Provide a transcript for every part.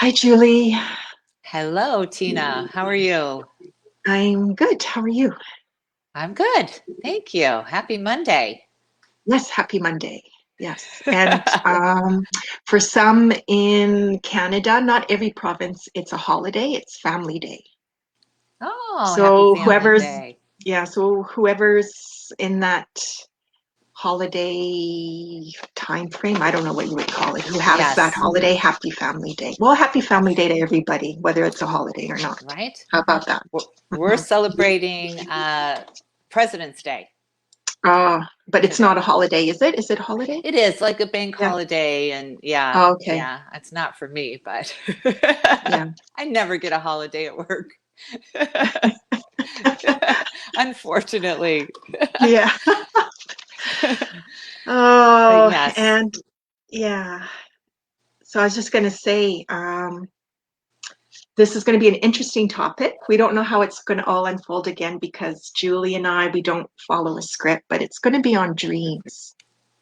Hi, Julie. Hello, Tina. How are you? I'm good. How are you? I'm good. Thank you. Happy Monday. Yes, happy Monday. Yes. And for some in Canada, not every province, it's a holiday, it's Family Day. Oh, happy So Family whoever's, Day. yeah, so whoever's in that holiday time frame, I don't know what you would call it, who has that Yes, holiday, happy Family Day. Well, happy Family yes, Day to everybody, whether it's a holiday or not. right? How about that? We're celebrating President's Day But it's not a today. holiday, is it? Is it a holiday? It is like a bank Yeah. holiday, and yeah, Oh, okay. yeah, it's not for me, but Yeah. I never get a holiday at work. Unfortunately. Yeah. But Oh, yes, and yeah. So I was just going to say, this is going to be an interesting topic. We don't know how it's going to all unfold again because Julie and I, we don't follow a script, but it's going to be on dreams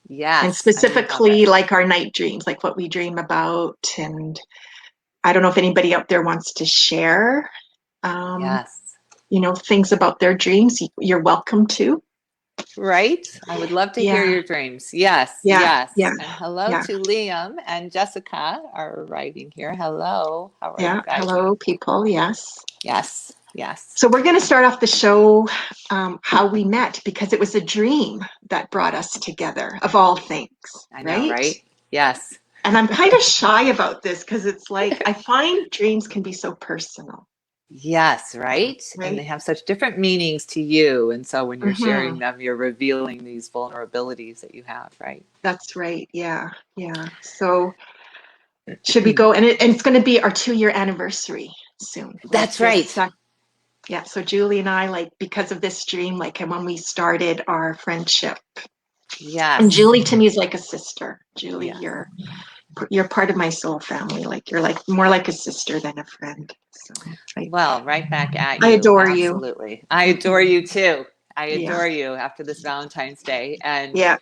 and yes, I love specifically it. like our night dreams, like what we dream about. And I don't know if anybody out there wants to share, um, Yes. things about their dreams. You're welcome to. Right? I would love to hear Yeah. your dreams. Yes, Yeah. Yeah. yes. And hello Yeah. to Liam and Jessica are arriving here. Hello. How are you Yeah. guys? Hello, people. Yes. Yes, yes. So we're going to start off the show how we met because it was a dream that brought us together, of all things, I know, right? right? Yes. And I'm kind of shy about this because it's like I find dreams can be so personal, Yes, right? And they right? have such different meanings to you. And so when you're sharing Hmm. them, you're revealing these vulnerabilities that you have, right? That's right. Yeah. Yeah. So should we go? And it's going to be our 2-year anniversary soon. Like That's this. right. Yeah. So Julie and I, like, because of this dream, like, and when we started our friendship, and Yes. Julie to me is like a sister. Julie, Yes. you're part of my soul family. Like you're like more like a sister than a friend. So I, Well, right back at I you. adore you. Absolutely. I adore you too. I Yeah. adore you after this Valentine's Day. And Yeah.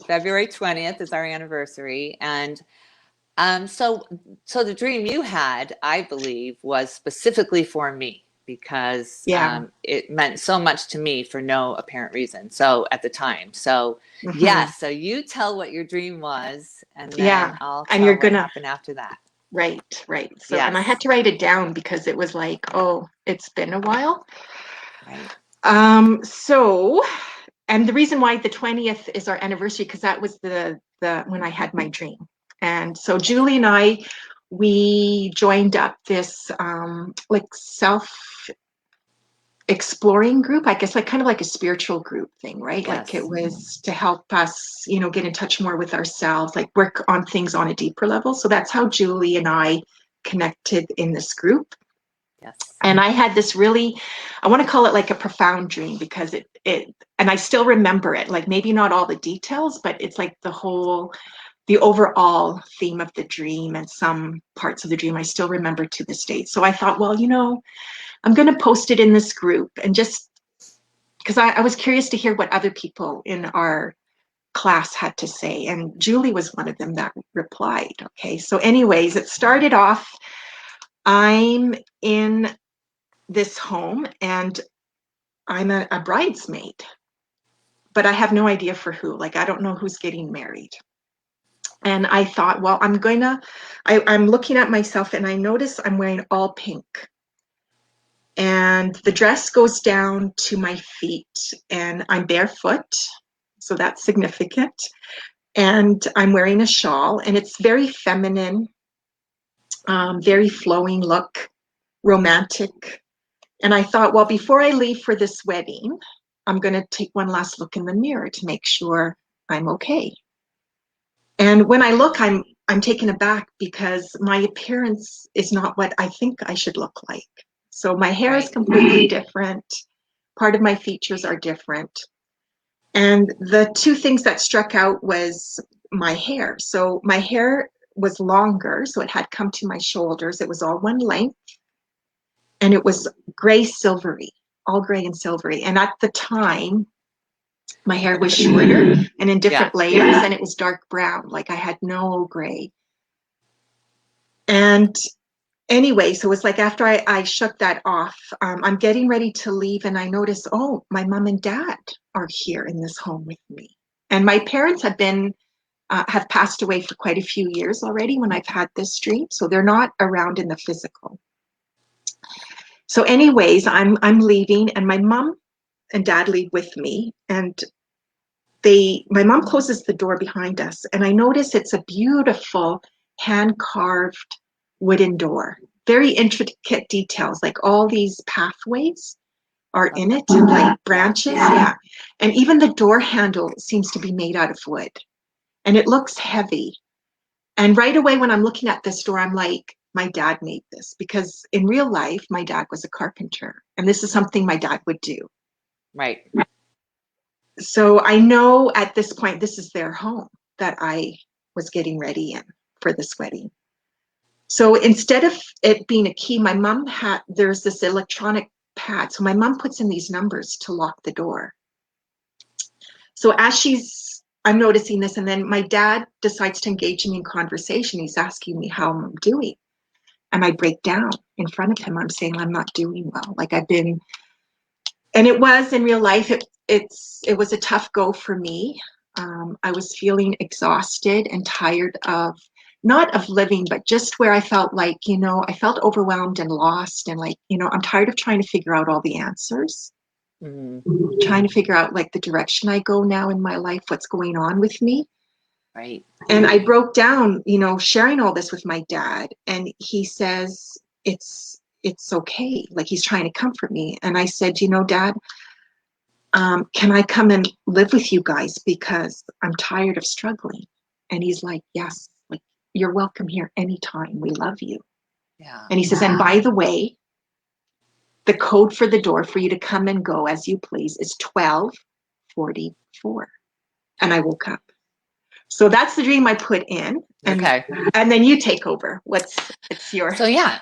February 20th is our anniversary. And so the dream you had, I believe, was specifically for me because Yeah. it meant so much to me for no apparent reason. So at the time. So Hmm. yes, so you tell what your dream was, and then Yeah. I'll And you're tell what gonna happened after that. right, right. So and I had Yes. to write it down because it was like, oh, it's been a while. Right. So and the reason why the 20th is our anniversary, because that was the when I had my dream. And so Julie and I, we joined up this like self exploring group, I guess, like kind of like a spiritual group thing, right? Like it Yes. was to help us, get in touch more with ourselves, like work on things on a deeper level. So that's how Julie and I connected in this group. Yes. And I had this really, I want to call it like a profound dream because and I still remember it, like maybe not all the details, but it's like the overall theme of the dream and some parts of the dream I still remember to this date. So I thought, well, I'm going to post it in this group and just because I was curious to hear what other people in our class had to say. And Julie was one of them that replied. Okay. So, anyways, it started off. I'm in this home and I'm a bridesmaid, but I have no idea for who. Like, I don't know who's getting married. And I thought, well, I'm looking at myself and I notice I'm wearing all pink. And the dress goes down to my feet and I'm barefoot. So that's significant. And I'm wearing a shawl and it's very feminine, very flowing look, romantic. And I thought, well, before I leave for this wedding, I'm going to take one last look in the mirror to make sure I'm okay. And when I look, I'm taken aback because my appearance is not what I think I should look like. So my hair is Right. completely different. Part of my features are different. And the two things that struck out was my hair. So my hair was longer, so it had come to my shoulders. It was all one length and it was gray silvery, all gray and silvery. And at the time, my hair was shorter and in different Yes. layers and it was dark brown. Like I had no gray. And anyway, so it's like after I shook that off, I'm getting ready to leave, and I notice, oh, my mom and dad are here in this home with me. And my parents have passed away for quite a few years already when I've had this dream, so they're not around in the physical. So anyways, I'm leaving, and my mom and dad leave with me, and my mom closes the door behind us, and I notice it's a beautiful hand-carved wooden door. Very intricate details, like all these pathways are in it, like branches, yeah. And even the door handle seems to be made out of wood, and it looks heavy. And right away when I'm looking at this door, I'm like, my dad made this, because in real life, my dad was a carpenter, and this is something my dad would do. Right. So I know at this point, this is their home that I was getting ready in for this wedding. So instead of it being a key, my mom there's this electronic pad. So my mom puts in these numbers to lock the door. So I'm noticing this, and then my dad decides to engage me in conversation. He's asking me how I'm doing. And I break down in front of him. I'm saying I'm not doing well. Like and it was in real life, it was a tough go for me. I was feeling exhausted and tired not of living, but just where I felt like, I felt overwhelmed and lost, and like, I'm tired of trying to figure out all the answers. Mm-hmm. Trying to figure out like the direction I go now in my life, what's going on with me. Right. And I broke down, sharing all this with my dad, and he says, it's okay. Like, he's trying to comfort me. And I said, Dad, can I come and live with you guys, because I'm tired of struggling? And he's like, yes, like, you're welcome here anytime. We love you. Yeah. And he says, and by the way, the code for the door for you to come and go as you please is 1244. And I woke up. So that's the dream I put in. And, okay. And then you take over. It's your. So yeah.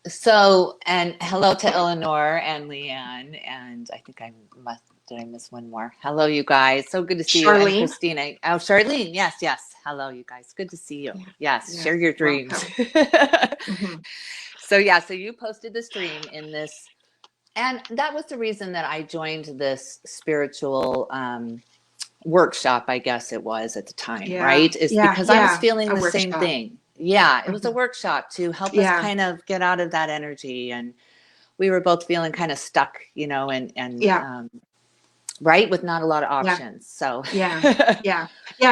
So, and hello to Eleanor and Leanne. And I think did I miss one more? Hello, you guys. So good to see Charlene. You. And Christina. Oh, Charlene. Yes. Hello, you guys. Good to see you. Yes. Share your dreams. Mm-hmm. So you posted this dream in this. And that was the reason that I joined this spiritual workshop, I guess it was at the time, right? Is because I was feeling the same thing. Yeah, it was a workshop to help us kind of get out of that energy. And we were both feeling kind of stuck, right, with not a lot of options. So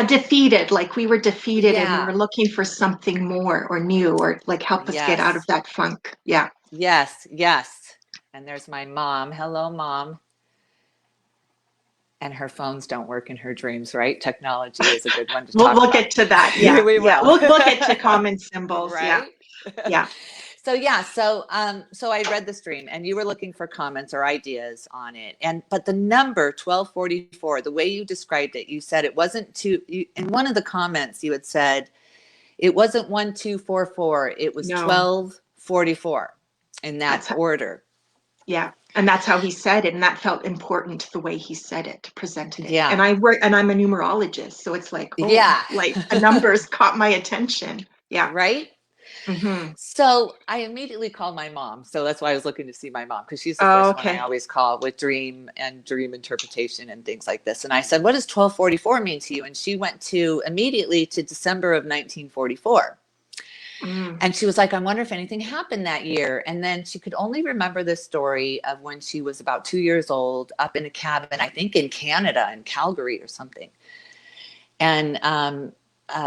defeated. Like, we were defeated, and we were looking for something more or new, or like help us get out of that funk. Yes. And there's my mom. Hello, Mom. And her phones don't work in her dreams, right? Technology is a good one to talk about. We'll get to that. Yeah, we will. Yeah. We'll get to common symbols. Right? Yeah. So I read this dream, and you were looking for comments or ideas on it. But the number 1244, the way you described it, you said it wasn't in one of the comments you had said it wasn't 1244, it was 1244 in that order. Yeah. And that's how he said it. And that felt important, the way he said it, presented it. Yeah. And I'm a numerologist. So it's like, like the numbers caught my attention. Yeah. Right. Mm-hmm. So I immediately called my mom. So that's why I was looking to see my mom, because she's the first one I always call with dream and dream interpretation and things like this. And I said, what does 1244 mean to you? And she went immediately to December of 1944. And she was like, I wonder if anything happened that year. And then she could only remember this story of when she was about 2 years old, up in a cabin, I think in Canada, in Calgary or something. And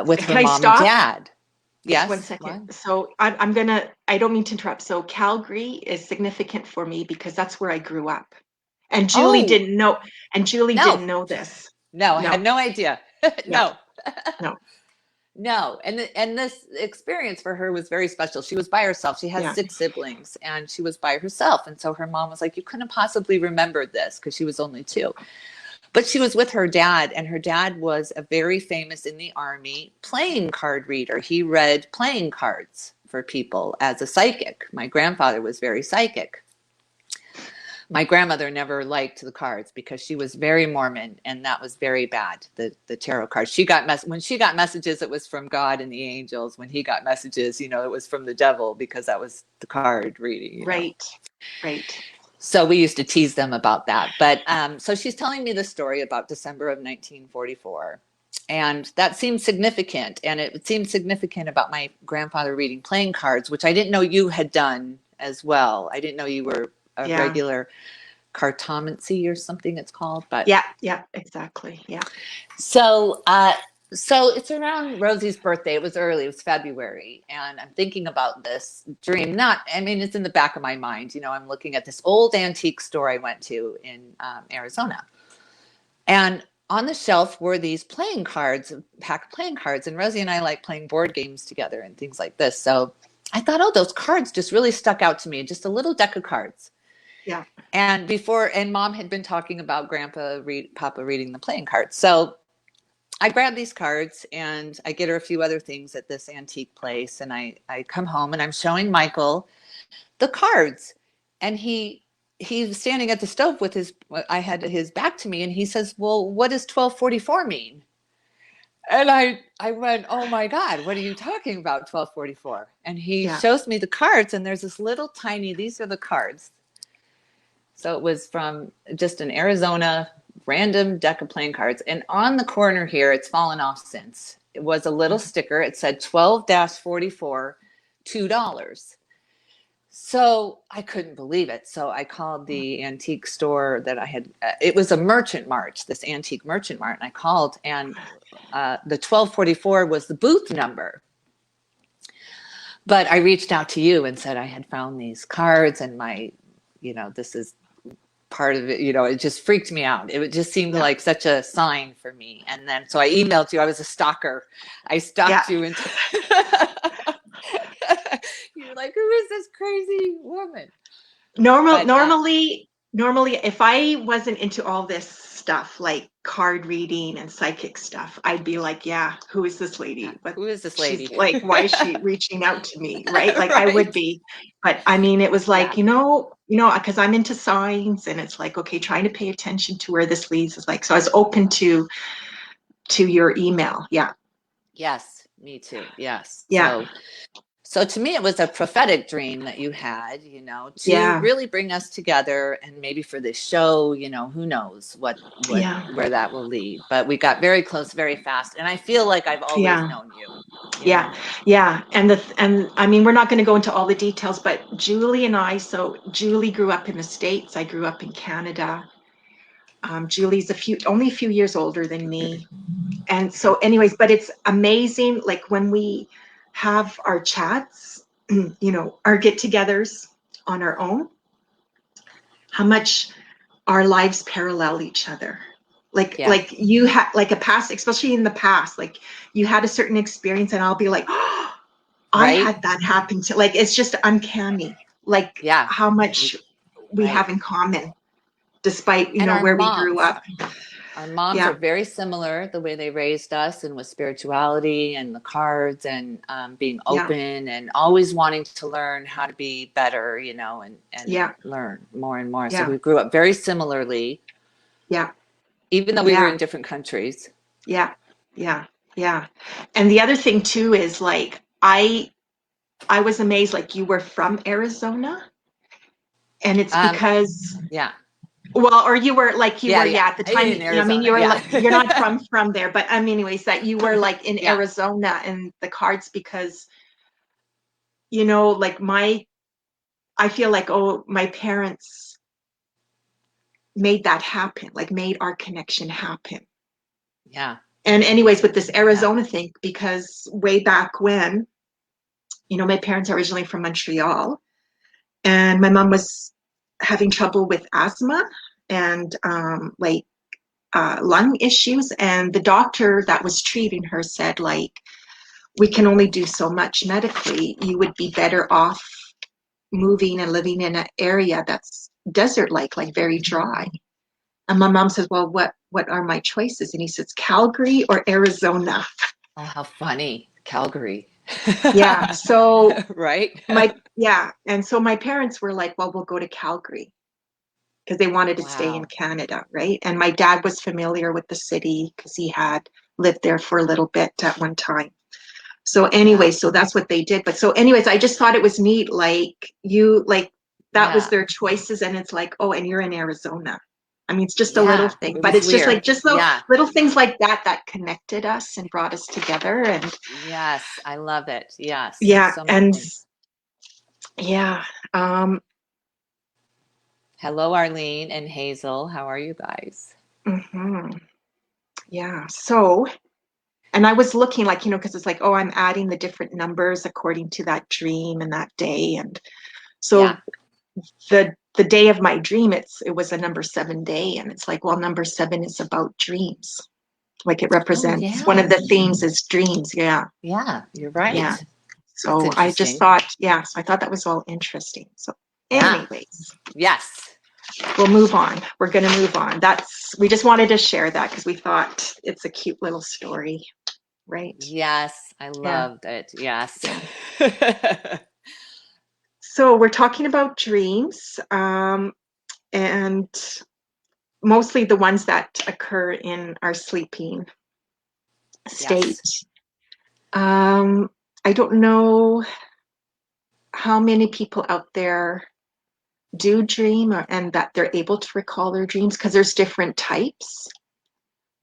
with her mom and dad. Yes. 1 second. What? So I don't mean to interrupt. So Calgary is significant for me because that's where I grew up. And Julie didn't know. And Julie didn't know this. No, I had no idea. No. No. And this experience for her was very special. She was by herself. She has 6 siblings, and she was by herself. And so her mom was like, you couldn't possibly remember this, because she was only 2. But she was with her dad, and her dad was a very famous in the Army playing card reader. He read playing cards for people as a psychic. My grandfather was very psychic. my grandmother never liked the cards because she was very Mormon, and that was very bad. The tarot cards. When she got messages, it was from God and the angels. When he got messages, it was from the devil, because that was the card reading. Right. Right. So we used to tease them about that. But so she's telling me the story about December of 1944. And that seemed significant. And it seemed significant about my grandfather reading playing cards, which I didn't know you had done as well. I didn't know you were a regular cartomancy or something it's called. But yeah, exactly. Yeah. So it's around Rosie's birthday. It was early. It was February. And I'm thinking about this dream. It's in the back of my mind. I'm looking at this old antique store I went to in Arizona. And on the shelf were these playing cards, a pack of playing cards. And Rosie and I like playing board games together and things like this. So I thought, oh, those cards just really stuck out to me. Just a little deck of cards. Yeah. And Mom had been talking about Papa reading the playing cards. So I grabbed these cards and I get her a few other things at this antique place. And I come home and I'm showing Michael the cards. And he's standing at the stove with I had his back to me, and he says, well, what does 1244 mean? And I went, oh my God, what are you talking about, 1244? And he shows me the cards, and there's this little tiny, these are the cards. So it was from just an Arizona random deck of playing cards. And on the corner here, it's fallen off since. It was a little sticker. It said 12-44, $2. So I couldn't believe it. So I called the antique store that I had. It was a merchant mart, this antique merchant mart. And I called, and the 1244 was the booth number. But I reached out to you and said I had found these cards, and this is part of it. It just freaked me out. It just seemed like such a sign for me. And then, so I emailed you. I was a stalker. I stalked you into you're like, who is this crazy woman? Normally, if I wasn't into all this stuff like card reading and psychic stuff, I'd be like, yeah, who is this lady? But who is this lady? She's like, why is she reaching out to me? Right? Like right. I would be. But it was like, because I'm into signs, and it's like, okay, trying to pay attention to where this leads is like, so I was open to your email. Yeah. Yes, me too. Yes. Yeah. So to me, it was a prophetic dream that you had, to really bring us together, and maybe for this show, who knows what where that will lead. But we got very close very fast, and I feel like I've always known you. Yeah. And we're not going to go into all the details, but Julie and I. So Julie grew up in the States. I grew up in Canada. Julie's only a few years older than me, and so, anyways, but it's amazing. Like when we have our chats, our get-togethers on our own, how much our lives parallel each other. Like you had like a past, especially in the past, like you had a certain experience, and I'll be like, oh, I had that happen to, like, it's just uncanny, like how much we have in common, despite, where we grew up. Our moms are very similar, the way they raised us, and with spirituality and the cards, and being open and always wanting to learn how to be better, and learn more and more. So we grew up very similarly. Yeah. Even though we were in different countries. Yeah. And the other thing too is like, I was amazed, like you were from Arizona, and it's because well, or you were at the time. You were like, you're not from there, but anyways, that you were like in Arizona, and the cards, because like I feel like, oh, my parents made that happen, like made our connection happen. Yeah. And anyways, with this Arizona thing, because way back when, my parents are originally from Montreal, and my mom was having trouble with asthma and lung issues, and the doctor that was treating her said, like, we can only do so much medically. You would be better off moving and living in an area that's desert-like very dry. And my mom says, well, what are my choices? And he says, Calgary or Arizona. Oh, how funny. Calgary. Yeah. So right. And so my parents were like, well, we'll go to Calgary. because they wanted to stay in Wow. Canada, right? And my dad was familiar with the city because he had lived there for a little bit at one time. So anyway, Yeah. so that's what they did. But so anyways, I just thought it was neat. Like that was Yeah. their choices. And it's like, oh, and you're in Arizona. I mean, it's just a little Yeah. thing, It but was it's just like weird. just Yeah. little things like that that connected us and brought us together. And Yes. I love it. Yes. yeah, So many and things. yeah, um, Hello, Arlene and Hazel. How are you guys? mhm, yeah. So, and I was looking like, because it's like, oh, I'm adding the different numbers according to that dream and that day. And Yeah. so the day of my dream, it was a number 7 day, and it's like, well, number 7 is about dreams. Like it Oh, represents one of yeah. the themes is dreams. Yeah, Yeah. You're yeah. right. That's So I just interesting. thought, yeah, so I thought that was all interesting. So Yeah. anyways, Yes. we'll move on. We're going to move on. We just wanted to share that because we thought it's a cute little story, right? Yes. I Yeah, loved it. Yes. yeah. So we're talking about dreams, and mostly the ones that occur in our sleeping state. Yes. Um, I don't know how many people out there do dream and that they're able to recall their dreams because there's different types.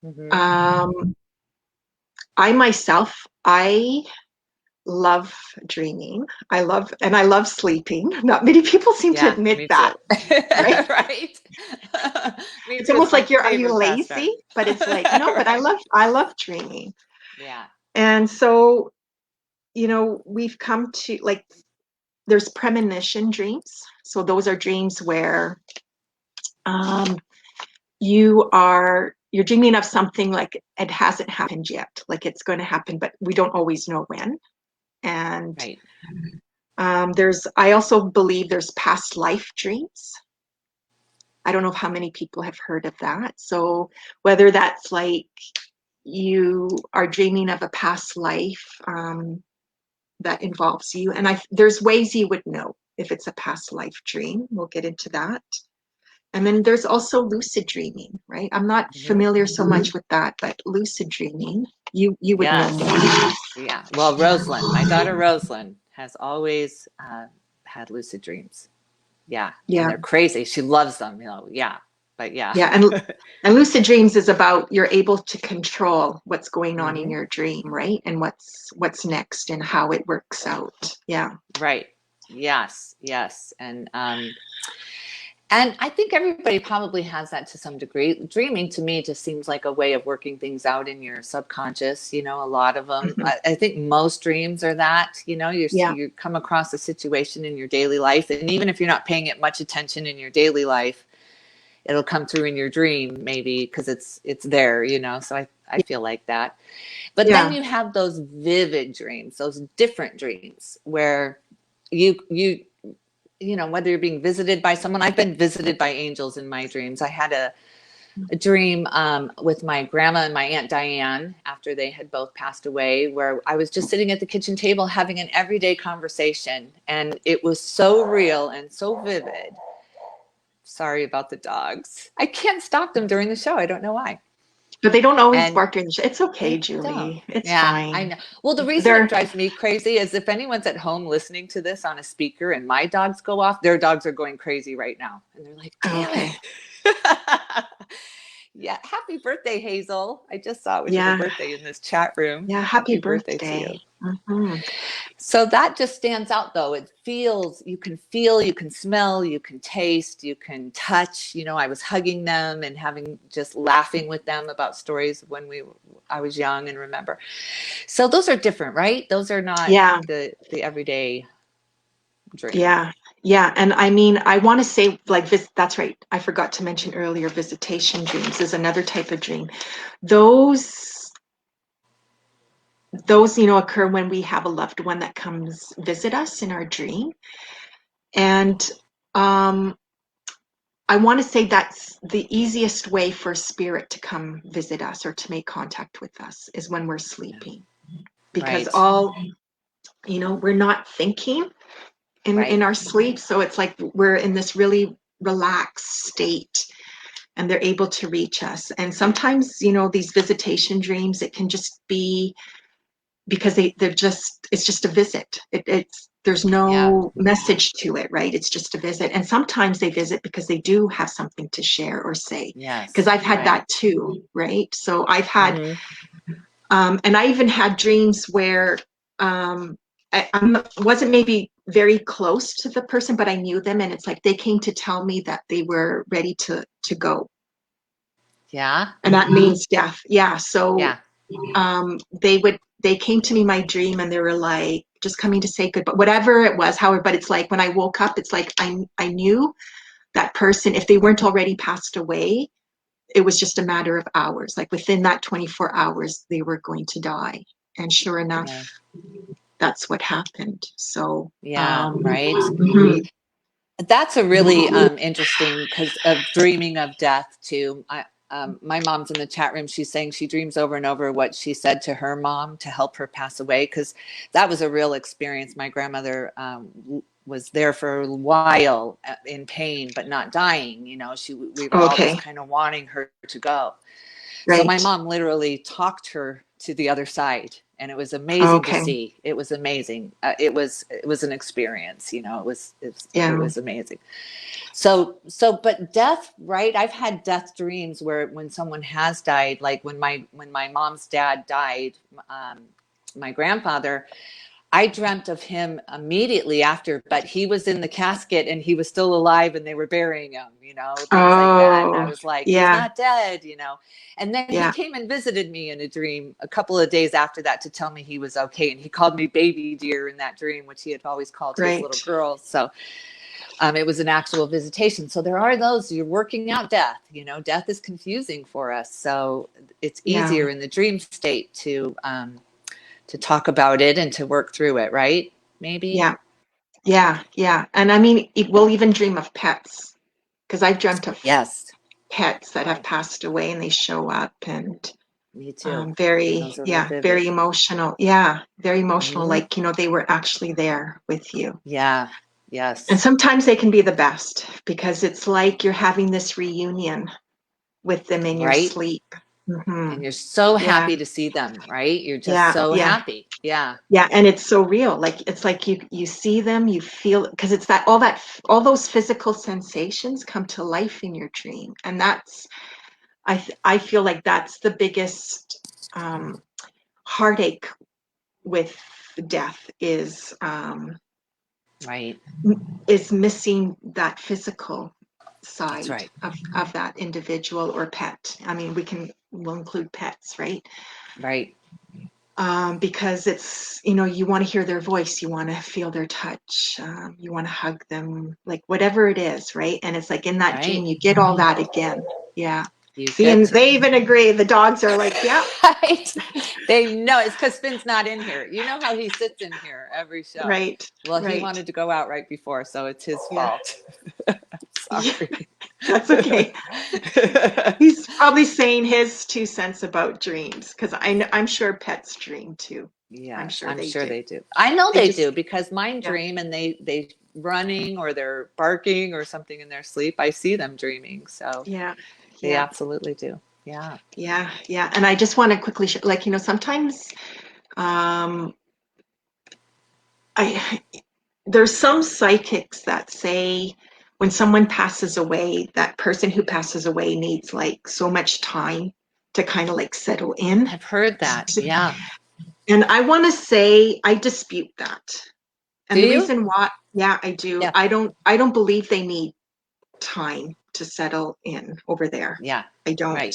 Hmm. Um, I myself, I love dreaming. I love sleeping. Not many people seem to Yeah, admit me too. that, right? Right? Me It's too. It's almost my like are you favorite lazy? pastime. But it's like, no, but Right. I love dreaming. Yeah. And so, we've come to like there's premonition dreams. So those are dreams where um you're dreaming of something like it hasn't happened yet, like it's going to happen, but we don't always know when. And Right. I also believe there's past life dreams. I don't know how many people have heard of that. So whether that's like you are dreaming of a past life that involves you, and there's ways you would know if it's a past life dream. We'll get into that. And then there's also lucid dreaming, right? I'm not Hmm. familiar so much with that, but lucid dreaming, you would know Yes. more. Yeah. Well, Rosalind, my daughter Rosalind, has always had lucid dreams. Yeah. And Yeah, they're crazy. She loves them, Yeah. But yeah. yeah, and lucid dreams is about you're able to control what's going on in Hmm. your dream, right? And what's next and how it works out. Yeah, Right. Yes. Yes. And I think everybody probably has that to some degree. Dreaming to me just seems like a way of working things out in your subconscious. A lot of them. hmm, I think most dreams are that. yeah, You come across a situation in your daily life, and even if you're not paying it much attention in your daily life, it'll come through in your dream maybe because it's there. So I feel like that. But then yeah, you have those vivid dreams, those different dreams where you whether you're being visited by someone. I've been visited by angels in my dreams. I had a dream with my grandma and my aunt Diane after they had both passed away, where I was just sitting at the kitchen table having an everyday conversation, and it was so real and so vivid. Sorry about the dogs. I can't stop them during the show. I don't know why. but they don't always And bark in it's okay, they don't. Julie, it's Yeah, I fine. know. Well, the reason it They're drives me crazy is if anyone's at home listening to this on a speaker and my dogs go off, their dogs are going crazy right now. And they're like, damn okay. it. Yeah. Happy birthday, Hazel. I just saw it was your Yeah, birthday in this chat room. yeah, happy Happy birthday to birthday. you. Hmm. So that just stands out though. You can feel, you can smell, you can taste, you can touch. I was hugging them and just laughing with them about stories when I was young and remember. So those are different, right? Those are not Yeah, the everyday dream. yeah, yeah. And I mean, I want to say like that's right. I forgot to mention earlier, visitation dreams is another type of dream. Those occur when we have a loved one that comes visit us in our dream. And um I want to say that's the easiest way for spirit to come visit us or to make contact with us is when we're sleeping. Because Right. we're not thinking in Right. our sleep, so it's like we're in this really relaxed state, and they're able to reach us. And sometimes, you know, these visitation dreams, it can just be because they're just, it's just a visit. There's Yeah. no message to it, right? It's just a visit. And sometimes they visit because they do have something to share or say. Because Yes. I've had Right. that too, right? So I've had, Mm-hmm. and I even had dreams where I wasn't maybe very close to the person, but I knew them, and it's like they came to tell me that they were ready to go, Yeah. and that means death. Yeah. So Yeah. they came to me my dream, and they were like just coming to say goodbye, whatever it was, however. But it's like when I woke up, it's like I knew that person, if they weren't already passed away, it was just a matter of hours. Like within that 24 hours, they were going to die. And sure enough, Yeah. that's what happened. So, Yeah. Right. mhm. That's a really interesting, because of dreaming of death too. My mom's in the chat room. She's saying she dreams over and over what she said to her mom to help her pass away, because that was a real experience. My grandmother was there for a while in pain, but not dying. You know, we were all just Okay, kind of wanting her to go. So my right. mom literally talked her to the other side, and it was amazing to Okay, see. It was amazing. It was an experience. You know, it yeah. was amazing. But death, right? I've had death dreams where when someone has died, like when my mom's dad died, my grandfather, I dreamt of him immediately after, but he was in the casket and he was still alive and they were burying him, you know, things like that. And I Oh, was like, he's yeah, not dead, you know. And then he yeah, came and visited me in a dream a couple of days after that to tell me he was okay. And he called me baby dear in that dream, which he had always called his little right. girl. So it was an actual visitation. So there are those, you're working out death, you know, death is confusing for us. So it's Yeah, easier in the dream state to talk about it and to work through it, right? Maybe. yeah, yeah, yeah. And I mean, we'll even dream of pets, because I've dreamt of Yes. pets that have Right. passed away and they show up, and Me too. very, Those are real yeah, vivid. very emotional. Yeah, very emotional. Hmm. Like, you know, they were actually there with you. Yeah. And Yes. sometimes they can be the best because it's like you're having this reunion with them in your Right. sleep. Hmm. And you're so Yeah, happy to see them, right? You're just yeah, so yeah, happy. Yeah. yeah. And it's so real. Like it's like you see them, you feel, because it's all those physical sensations come to life in your dream, and that's I feel like that's the biggest heartache with death Right. is missing that physical That's side right. of that individual or pet. I mean, we'll include pets, right? Right. Because it's, you know, you want to hear their voice, you want to feel their touch, you want to hug them, like whatever it is, right? And it's like in that dream, Right. you get all that again. Yeah. You See, get and to. they even agree. The dogs are like, yeah, Right. They know it's because Finn's not in here. You know how he sits in here every show. right, Well, he right. wanted to go out right before, so it's his Yeah. fault. Yeah, Sorry. that's okay. He's probably saying his 2 cents about dreams, because I'm sure pets dream too. I'm Yes, sure I'm they sure do. they do. I know They they just, do because mine yeah, dream and they running or they're barking or something in their sleep. I see them dreaming, so yeah, they yeah, absolutely do. Yeah. yeah, yeah. And I just want to quickly, like, you know, sometimes um, I there's some psychics that say when someone passes away, that person who passes away needs like so much time to kind of like settle in. I've heard that. Yeah. And I want to say I dispute that. Do And the you? reason why, yeah, I do. Yeah. I don't believe they need time to settle in over there. Yeah. I don't. Right.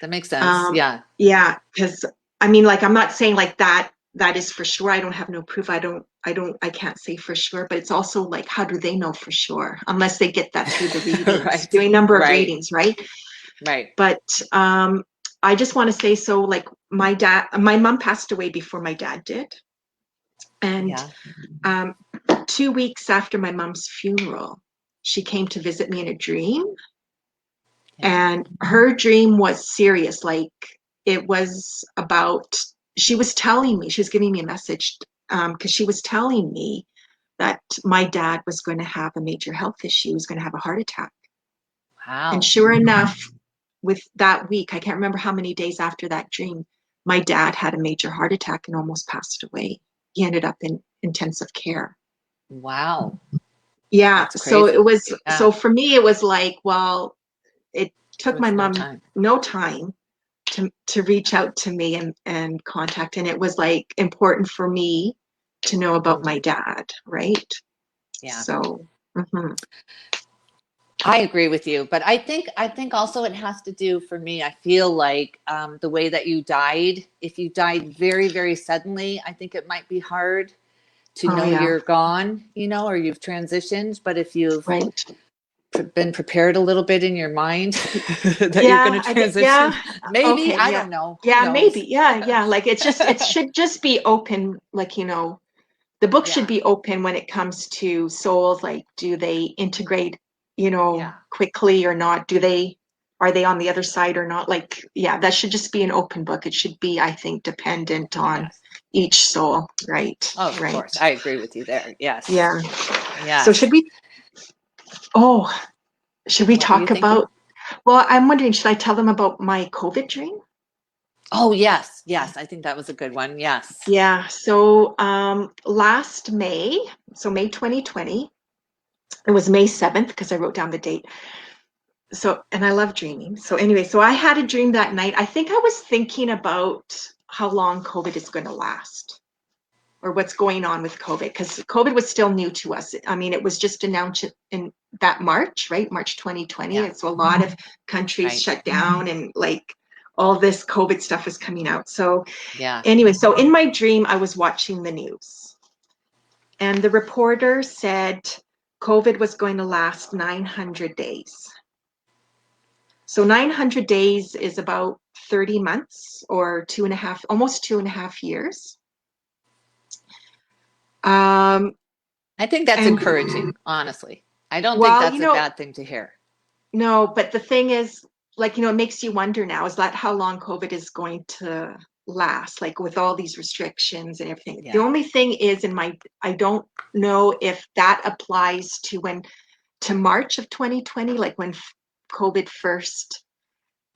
That makes sense. Um, Yeah. yeah, because I mean, like, I'm not saying like that is for sure. I don't have no proof. I can't say for sure, but it's also like, how do they know for sure? Unless they get that through the readings, Right. doing a number of Right. readings, right? Right. But I just want to say, so like my mom passed away before my dad did. And Yeah. um, 2 weeks after my mom's funeral, she came to visit me in a dream. Yeah. And her dream was serious. Like it was about, she was telling me, she was giving me a message because she was telling me that my dad was going to have a major health issue. He was going to have a heart attack. Wow. And sure enough, with that week, I can't remember how many days after that dream, my dad had a major heart attack and almost passed away. He ended up in intensive care. Wow. Yeah. That's So crazy. it was, Yeah. so for me, it was like, well, it took my no mom time. no time to reach out to me and contact. And it was like important for me to know about my dad. Right. Yeah. So, I agree with you, but I think also it has to do, for me, I feel like the way that you died. If you died very, very suddenly, I think it might be hard to know you're gone, you know, or you've transitioned. But if you've been prepared a little bit in your mind that you're going to transition, maybe, I don't know. Yeah, maybe. Yeah. Like it should just be open. Like, you know, the book should be open when it comes to souls. Like, do they integrate, you know, quickly or not? Are they on the other side or not? Like, yeah, that should just be an open book. It should be, I think, dependent on each soul, right? Oh, of course. I agree with you there. Yes. Yeah. Yeah. So should we talk about, well, I'm wondering, should I tell them about my COVID dream? Oh, yes. Yes. I think that was a good one. Yes. Yeah. So last May, so May 2020, it was May 7th because I wrote down the date. So, and I love dreaming. So anyway, so I had a dream that night. I think I was thinking about how long COVID is going to last or what's going on with COVID, because COVID was still new to us. I mean, it was just announced in that March, right? March 2020. Yeah. And so a lot of countries shut down and like all this COVID stuff was coming out. So anyway, so in my dream, I was watching the news and the reporter said COVID was going to last 900 days. So 900 days is about 30 months or almost 2.5 years. I think that's encouraging, honestly. I don't think that's a bad thing to hear. No, but the thing is, like, you know, it makes you wonder now, is that how long COVID is going to last, like with all these restrictions and everything? The only thing is I don't know if that applies to March of 2020, like when COVID first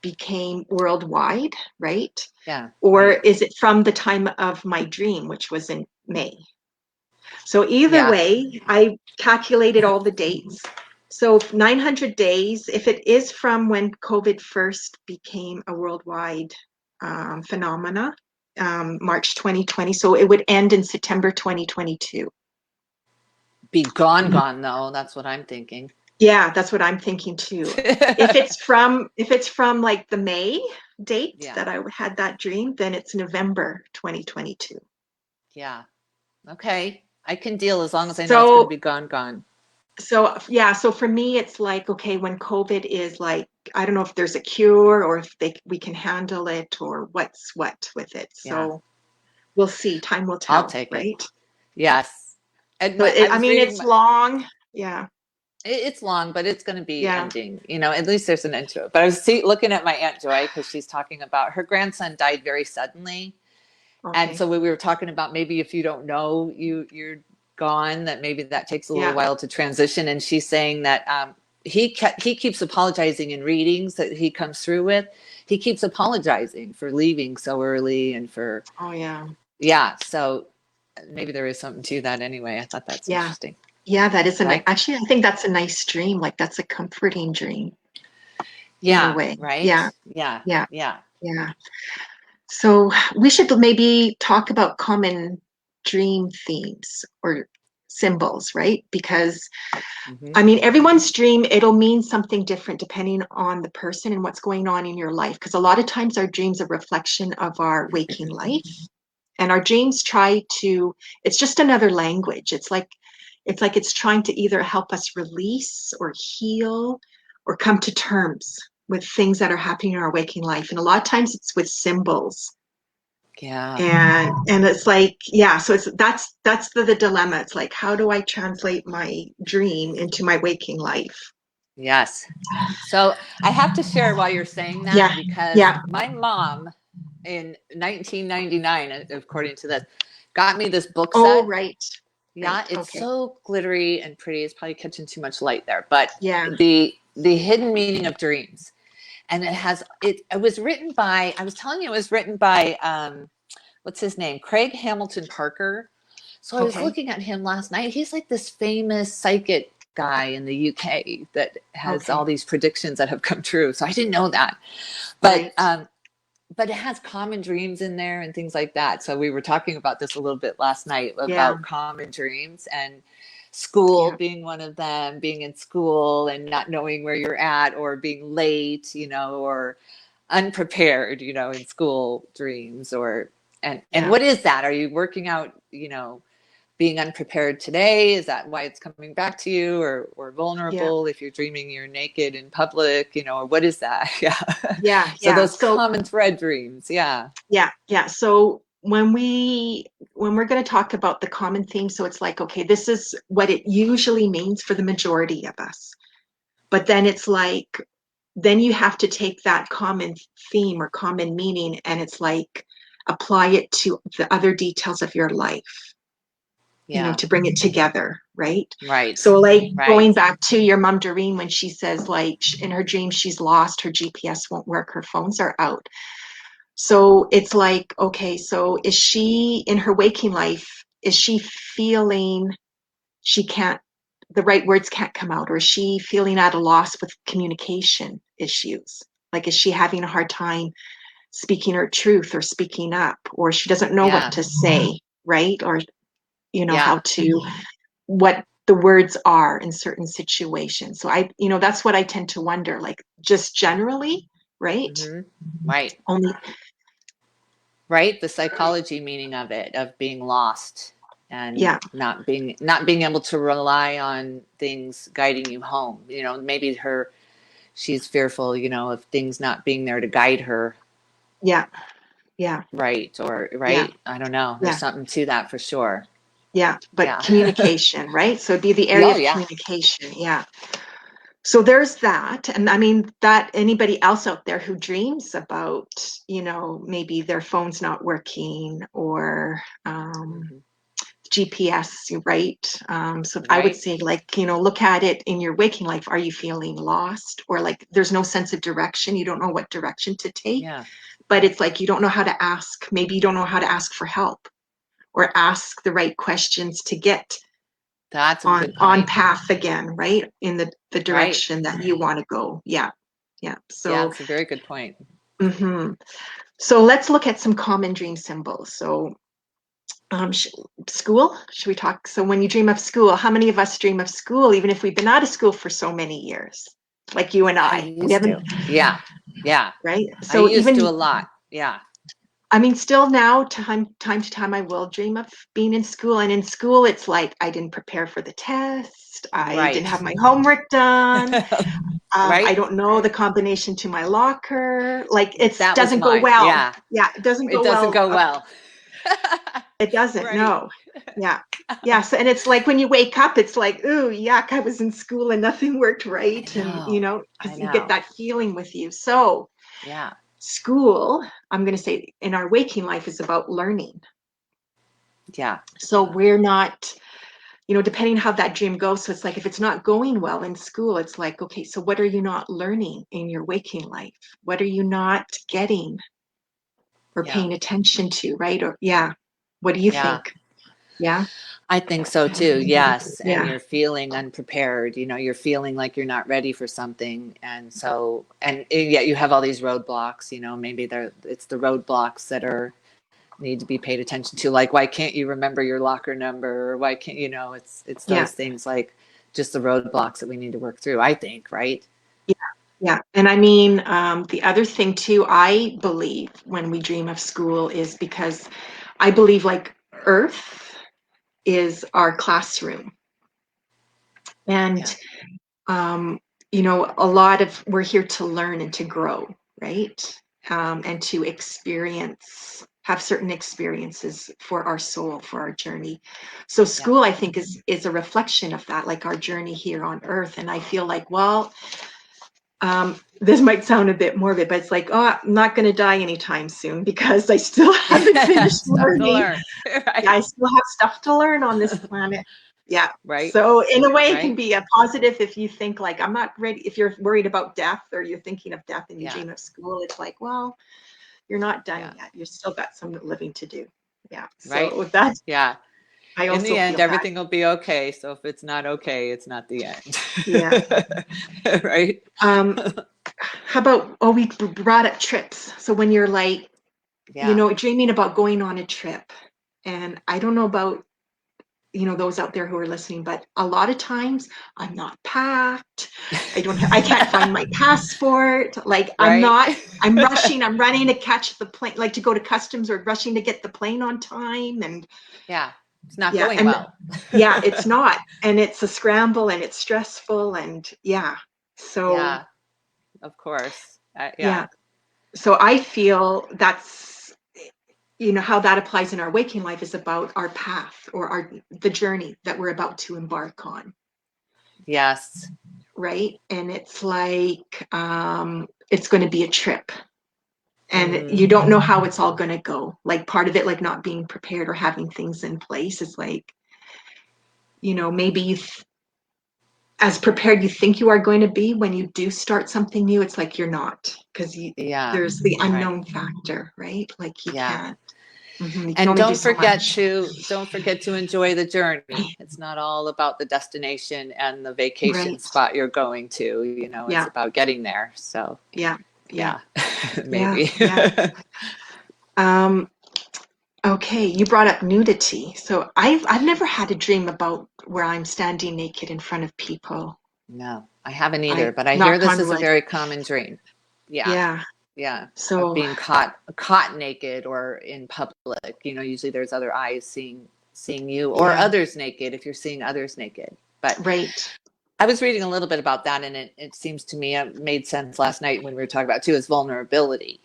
became worldwide, right? Yeah. Or is it from the time of my dream, which was in May? So either way, I calculated all the dates. So 900 days, if it is from when COVID first became a worldwide phenomena, March 2020, so it would end in September 2022. Be gone though. That's what I'm thinking. Yeah, that's what I'm thinking too. If it's from like the May date that I had that dream, then it's November 2022. Yeah. Okay. I can deal as long as I know it's going to be gone. So yeah, so for me, it's like, okay, when COVID is like, I don't know if there's a cure or if we can handle it or what's what with it. So we'll see. Time will tell. I'll take it. Yes. And it's long. Yeah. It's long, but it's going to be ending. You know, at least there's an end to it. But I was looking at my Aunt Joy because she's talking about her grandson died very suddenly. Okay. And so we were talking about maybe if you don't know you're gone, that maybe that takes a little while to transition. And she's saying that he keeps apologizing in readings that he comes through with. He keeps apologizing for leaving so early and for so maybe there is something to that anyway. I thought that's interesting. Yeah, that is actually, I think that's a nice dream. Like that's a comforting dream. Yeah. In a way. Right. Yeah. So we should maybe talk about common dream themes or symbols, right? Because I mean, everyone's dream, it'll mean something different depending on the person and what's going on in your life. Because a lot of times our dreams are a reflection of our waking life. And our dreams it's just another language. It's like it's trying to either help us release or heal or come to terms with things that are happening in our waking life. And a lot of times it's with symbols. Yeah. And it's like, so that's the dilemma. It's like, how do I translate my dream into my waking life? Yes. So I have to share while you're saying that because my mom in 1999, according to this, got me this book set. Oh, right. Yeah, Right. it's Okay. so glittery and pretty. It's probably catching too much light there, but Yeah. the hidden meaning of dreams, and it was written by, I was telling you, it was written by what's his name, Craig Hamilton Parker. So I was Okay. looking at him last night. He's like this famous psychic guy in the UK that has Okay. all these predictions that have come true. So I didn't know that, but Right. but it has common dreams in there and things like that. So we were talking about this a little bit last night Yeah. about common dreams, and school Yeah. being one of them, being in school and not knowing where you're at, or being late, or unprepared, in school dreams, or and Yeah. what is that? Are you working out, being unprepared today? Is that why it's coming back to you, or Yeah. vulnerable if you're dreaming you're naked in public, or what is that? Yeah. Yeah. So Yeah. those So common thread dreams. Yeah. yeah. Yeah. So when we're going to talk about the common theme, so it's like, okay, this is what it usually means for the majority of us. But then it's like, then you have to take that common theme or common meaning, and it's like apply it to the other details of your life, Yeah. to bring it together, right? Right. So like Right. going back to your mom Doreen, when she says like in her dream she's lost, her GPS won't work, her phones are out. So it's like, okay, so is she in her waking life, is she feeling she can't, the right words can't come out, or is she feeling at a loss with communication issues? Like, is she having a hard time speaking her truth or speaking up, or she doesn't know what Yeah. to say, right? Or, Yeah. how to, what the words are in certain situations. So that's what I tend to wonder, like just generally, right? Hmm. Right. Only, Right. The psychology meaning of it, of being lost and yeah, not being able to rely on things guiding you home. Maybe she's fearful, of things not being there to guide her. yeah, yeah, Right. Or yeah, right. I don't know. There's yeah. something to that for sure. Yeah, but Yeah. communication, right? So it'd be the area Oh of yeah. communication. Yeah. So there's that. And I mean, that anybody else out there who dreams about, maybe their phone's not working, or Hmm. GPS, right? So I would Right. say, like, look at it in your waking life. Are you feeling lost, or like there's no sense of direction? You don't know what direction to take, Yeah. but it's like you don't know how to ask. Maybe you don't know how to ask for help or ask the right questions to get That's a on good on point. path again, right, in the Right. direction that you want to go. Yeah. Yeah. Yeah. So It's a very good point. so let's look at some common dream symbols. So school, should we talk? So when you dream of school, how many of us dream of school even if we've been out of school for so many years, like you and I we used haven't, to. Yeah. Yeah. right? I So used to even, a lot. Yeah. I mean, still now, time to time, I will dream of being in school. And in school, it's like I didn't prepare for the test. I didn't Right. have my homework done. I Right. don't know the combination to my locker. Like it That was doesn't go mine. well. Yeah. Yeah, it doesn't It go doesn't well. go well. It doesn't. Right. No. Yeah. Yeah. So, and it's like when you wake up, it's like, ooh, yuck, I was in school and nothing worked I right. And, know. I because you get know. that feeling with you. So, Yeah. school, I'm going to say in our waking life is about learning. Yeah. So, we're not, depending how that dream goes. So, it's like if it's not going well in school, it's like, okay, so what are you not learning in your waking life? What are you not getting or Yeah. paying attention to, right? Or, yeah. What do you Yeah. think? Yeah. I think so too. Yes. And Yeah. you're feeling unprepared. You're feeling like you're not ready for something. And so, and yet you have all these roadblocks, maybe it's the roadblocks that need to be paid attention to. Like, why can't you remember your locker number? Or why can't, it's Yeah. those things, like just the roadblocks that we need to work through, I think. Right. Yeah. Yeah. And I mean, the other thing too, I believe when we dream of school is because I believe like Earth is our classroom. Yeah. And, um, a lot of we're here to learn and to grow, right? And to have certain experiences for our soul, for our journey. So Yeah. school, I think, is a reflection of that, like our journey here on Earth. And I feel like, well, This might sound a bit morbid, but it's like, oh, I'm not going to die anytime soon because I still haven't finished Stuff to learning. learn. Right. Yeah, I still have stuff to learn on this planet. Yeah. Right. So in a way, it Right. can be a positive if you think like, I'm not ready. If you're worried about death or you're thinking of death and you dream of school, it's like, well, you're not done yet. You've still got some living to do. Yeah. Right. So that's, yeah. I also In the end, feel everything will be okay. So if it's not okay, it's not the end. Yeah. Right. How about, we brought up trips. So when you're like, you know, dreaming about going on a trip, and I don't know about, you know, those out there who are listening, but a lot of times I'm not packed. I can't find my passport. Like Right. I'm rushing, I'm running to catch the plane, like to go to customs or rushing to get the plane on time. And yeah, it's not going and well. yeah, it's not. And it's a scramble and it's stressful. And yeah. So yeah, of course. yeah. So I feel that's, you know, how that applies in our waking life is about our path or the journey that we're about to embark on. Yes. Right. And it's like, it's going to be a trip and you don't know how it's all going to go. Like part of it, like not being prepared or having things in place is like, you know, maybe as prepared you think you are going to be when you do start something new, it's like you're not, because there's the unknown factor, right? Like you can't. You can And only do don't so forget much. to enjoy the journey. It's not all about the destination and the vacation spot you're going to. You know, it's about getting there. So maybe. Okay, you brought up nudity. So I've never had a dream about where I'm standing naked in front of people. No, I haven't either. But I hear this is a very common dream. Yeah. So of being caught naked or in public. You know, usually there's other eyes seeing you or others naked if you're seeing others naked. But I was reading a little bit about that, and it seems to me it made sense last night when we were talking about too is vulnerability.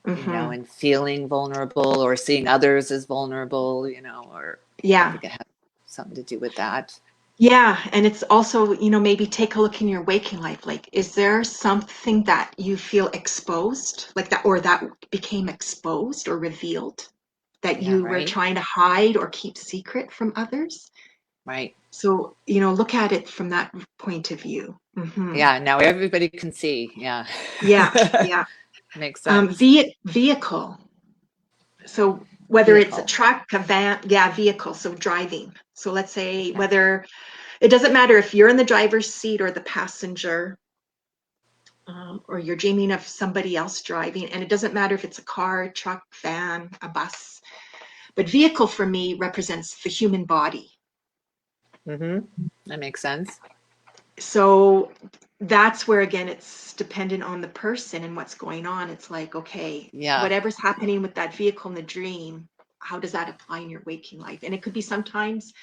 You know, and feeling vulnerable or seeing others as vulnerable. You know, or I think it has something to do with that. Yeah, and it's also, you know, maybe take a look in your waking life. Like, is there something that you feel exposed, like that, or that became exposed or revealed that you were trying to hide or keep secret from others? Right. So, you know, look at it from that point of view. Yeah, now everybody can see. Yeah. Yeah. Makes sense. Vehicle. So whether it's a truck, a van, vehicle, so driving. So let's say whether, it doesn't matter if you're in the driver's seat or the passenger, or you're dreaming of somebody else driving, and it doesn't matter if it's a car, truck, van, a bus, but vehicle for me represents the human body. That makes sense. So that's where, again, it's dependent on the person and what's going on. It's like, okay, whatever's happening with that vehicle in the dream, how does that apply in your waking life? And it could be sometimes,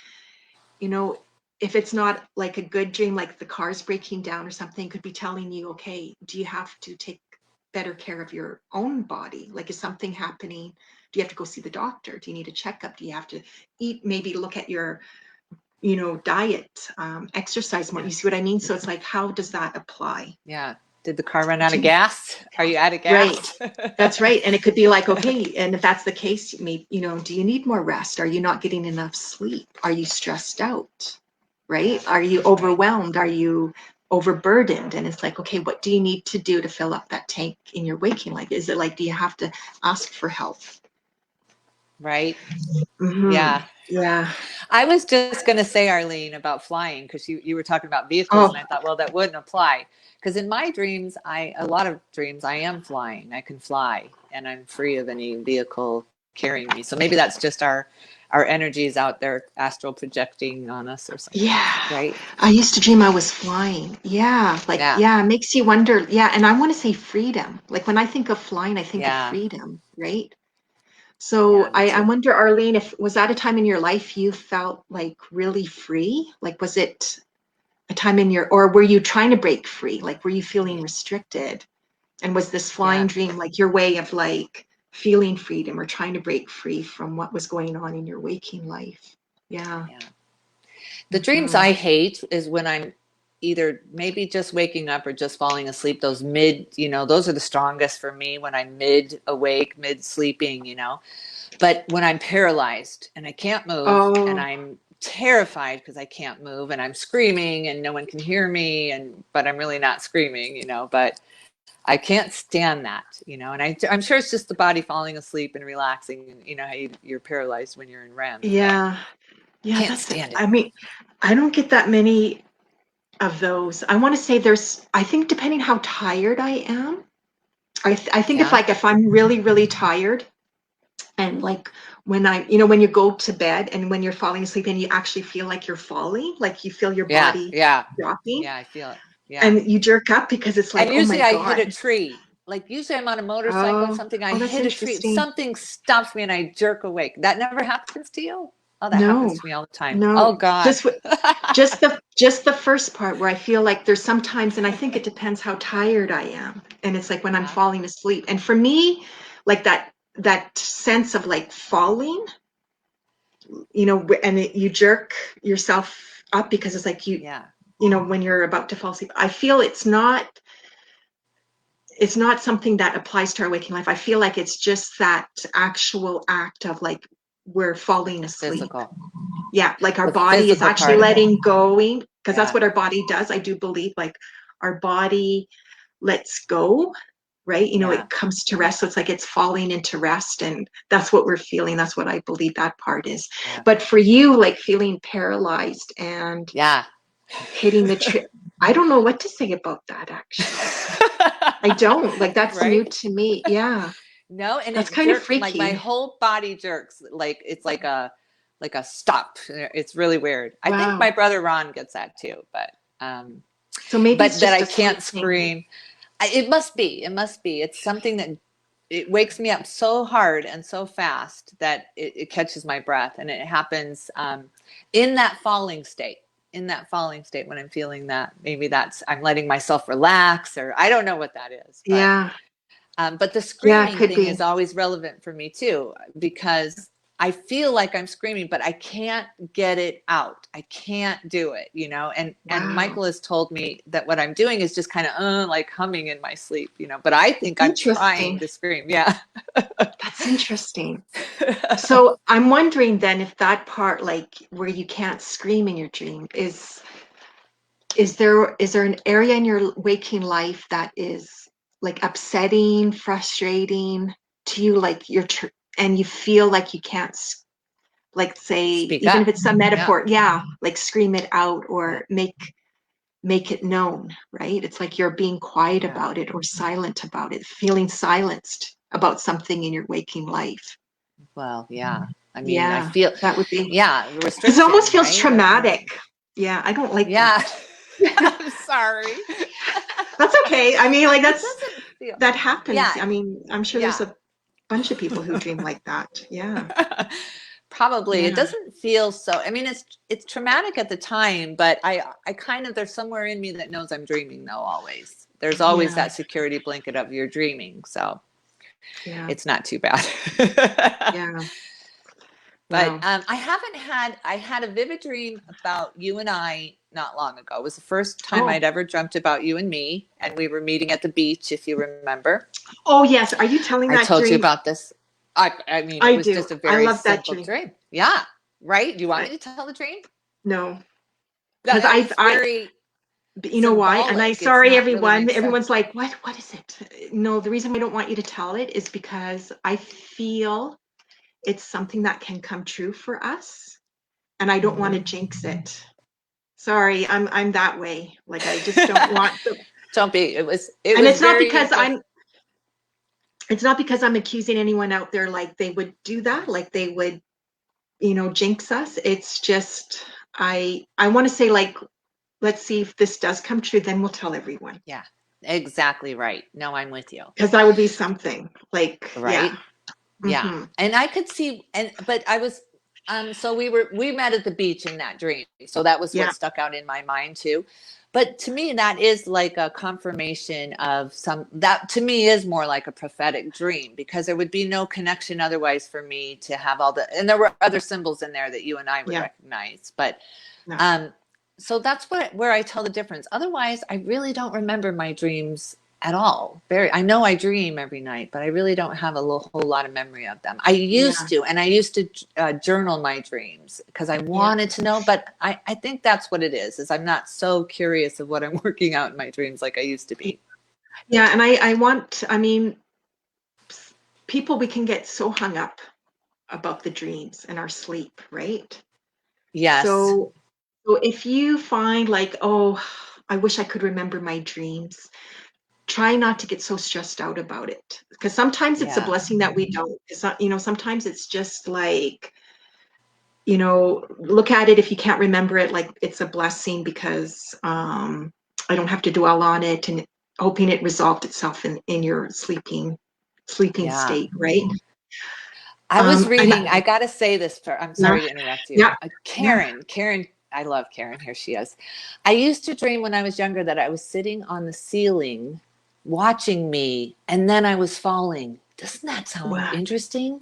you know, if it's not like a good dream, like the car's breaking down or something, could be telling you, okay, do you have to take better care of your own body? Like, is something happening? Do you have to go see the doctor? Do you need a checkup? Do you have to eat, maybe look at your, you know, diet, exercise more? You see what I mean? So it's like, how does that apply? Yeah. Did the car run out of gas? Are you out of gas? Right. That's right. And it could be like, okay, and if that's the case, maybe, you know, do you need more rest? Are you not getting enough sleep? Are you stressed out? Right? Are you overwhelmed? Are you overburdened? And it's like, okay, what do you need to do to fill up that tank in your waking life? Is it like, do you have to ask for help? Right. Yeah. I was just going to say, Arlene, about flying, because you were talking about vehicles, and I thought, well, that wouldn't apply. Because in my dreams, a lot of dreams, I am flying. I can fly, and I'm free of any vehicle carrying me. So maybe that's just our energies out there, astral projecting on us or something. Yeah. Right. I used to dream I was flying. Yeah. Like, it makes you wonder. Yeah. And I want to say freedom. Like when I think of flying, I think of freedom, right? So I wonder, Arlene, was that a time in your life you felt like really free? Like, was it a time or were you trying to break free? Like, were you feeling restricted? And was this flying dream like your way of like feeling freedom or trying to break free from what was going on in your waking life? Yeah. The dreams I hate is when I'm either maybe just waking up or just falling asleep. Those mid, those are the strongest for me when I'm mid awake, mid sleeping, But when I'm paralyzed and I can't move and I'm terrified because I can't move and I'm screaming and no one can hear me, but I'm really not screaming, but I can't stand that, and I'm sure it's just the body falling asleep and relaxing, and how you're paralyzed when you're in REM. Yeah. Yeah, Can't stand it. I mean, I don't get that many of those. I want to say I think depending how tired I am, I think if I'm really, really tired, and like when when you go to bed and when you're falling asleep and you actually feel like you're falling, like you feel your body dropping. Yeah, I feel it. Yeah. And you jerk up because it's like, and oh my usually I God. hit a tree. Like usually I'm on a motorcycle or something. I hit a tree. Something stops me and I jerk awake. That never happens to you? Oh, that happens to me all the time. No. Oh God. Just the first part where I feel like there's sometimes, and I think it depends how tired I am. And it's like when I'm falling asleep. And for me, like that sense of like falling, and you jerk yourself up because it's like when you're about to fall asleep. I feel it's not something that applies to our waking life. I feel like it's just that actual act of like we're falling asleep. Physical. Yeah, like our body is actually letting go, because that's what our body does. I do believe like our body lets go, right? It comes to rest. So it's like it's falling into rest, and that's what we're feeling. That's what I believe that part is. Yeah. But for you, like feeling paralyzed and hitting the tree, I don't know what to say about that actually. I don't. Like that's new to me. Yeah. No, and that's kind of freaky. Like my whole body jerks. Like it's like a stop. It's really weird. Wow. I think my brother Ron gets that too, but so maybe but that I can't scream. It must be. It's something that it wakes me up so hard and so fast that it catches my breath, and it happens in that falling state. When I'm feeling that, maybe I'm letting myself relax, or I don't know what that is. But, but the screaming thing is always relevant for me too, because I feel like I'm screaming, but I can't get it out. I can't do it, and Michael has told me that what I'm doing is just kind of like humming in my sleep, but I think I'm trying to scream. Yeah. That's interesting. So I'm wondering then if that part, like where you can't scream in your dream, is there an area in your waking life that is like upsetting, frustrating to you, like and you feel like you can't, like say, even if it's a metaphor, like scream it out or make it known, right? It's like you're being quiet about it or silent about it, feeling silenced about something in your waking life. Well, yeah. I mean, I feel that would be restriction. It almost feels traumatic. Yeah, I don't like that. I'm sorry. That's okay. I mean, like that happens. I mean, I'm sure there's a bunch of people who dream like that. Yeah. Probably. It doesn't feel so. I mean, it's traumatic at the time, but I kind of, there's somewhere in me that knows I'm dreaming though, always. There's always that security blanket of you're dreaming. So it's not too bad. Yeah. But I had a vivid dream about you and I not long ago. It was the first time I'd ever dreamt about you and me, and we were meeting at the beach, if you remember. Oh yes, are you telling that dream? I told you about this. I mean, it was just a very simple dream. Yeah, right? Do you want me to tell the dream? No, because you know why? And I'm sorry, everyone. Everyone's like, what is it? No, the reason I don't want you to tell it is because I feel it's something that can come true for us, and I don't want to jinx it. Sorry, I'm that way. Like I just don't want to. Don't be. It was it's not because it's not because I'm accusing anyone out there like they would do that, like they would, jinx us. It's just I want to say, like, let's see if this does come true, then we'll tell everyone. Yeah, exactly right. No, I'm with you. Because that would be something like, right. Yeah. And I could see, but I was, so we met at the beach in that dream. So that was what stuck out in my mind too. But to me, that is like a confirmation of that to me is more like a prophetic dream, because there would be no connection otherwise for me to have and there were other symbols in there that you and I would recognize. But So that's where I tell the difference. Otherwise, I really don't remember my dreams at all. I know I dream every night, but I really don't have a whole lot of memory of them. I used Yeah. to, and I used to journal my dreams because I Yeah. wanted to know. But I think that's what it is I'm not so curious of what I'm working out in my dreams like I used to be. Yeah. And I mean, people, we can get so hung up about the dreams and our sleep, right? Yes. So if you find like, oh, I wish I could remember my dreams, try not to get so stressed out about it. Because sometimes it's a Yeah. blessing that we don't. It's not, sometimes it's just like, look at it if you can't remember it, like it's a blessing because I don't have to dwell on it and hoping it resolved itself in your sleeping Yeah. state, right? I was And reading, I got to say this for, I'm yeah, sorry to interrupt you. yeah, yeah. Karen, I love Karen. Here she is. I used to dream when I was younger that I was sitting on the ceiling watching me and then I was falling. Doesn't that sound Wow. interesting?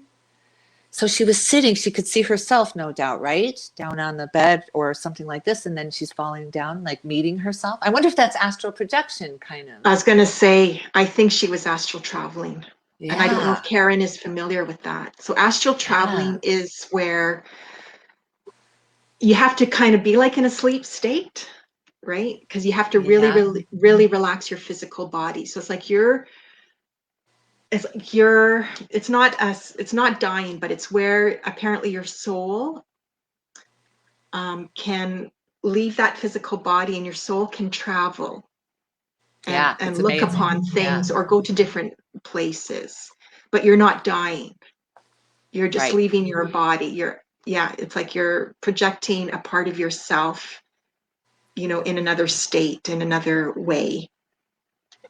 So she was sitting, she could see herself, no doubt, right? Down on the bed or something like this. And then she's falling down, like meeting herself. I wonder if that's astral projection, kind of. I was going to say, I think she was astral traveling. And I don't know if Yeah. Karen is familiar with that. So astral Yeah. traveling is where you have to kind of be like in a sleep state, right? Because you have to really, Yeah. really, really relax your physical body. So it's not dying, but it's where apparently your soul can leave that physical body and your soul can travel Yeah. and It's look amazing. upon Yeah. things or go to different places, but you're not dying. You're just Right. leaving your body. Yeah, it's like you're projecting a part of yourself, in another state, in another way,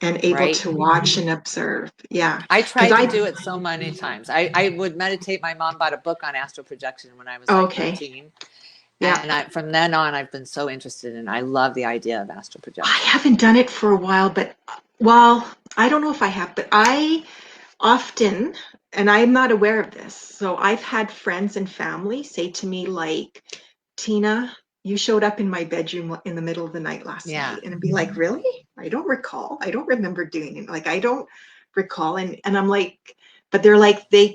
and able Right. to watch and observe. Yeah. I Because tried to do it so many times. I would meditate. My mom bought a book on astral projection when I was like okay. 13. Yeah. And from then on, I've been so interested in it. I love the idea of astral I projection. haven't done it for a while, but well, I don't know if I have, but I often, and I'm not aware of this, so I've had friends and family say to me, like, Tina, you showed up in my bedroom in the middle of the night last Yeah. night. And I'd be like, really? I don't recall. I don't remember doing it. Like, I don't recall. And I'm like, but they're like, they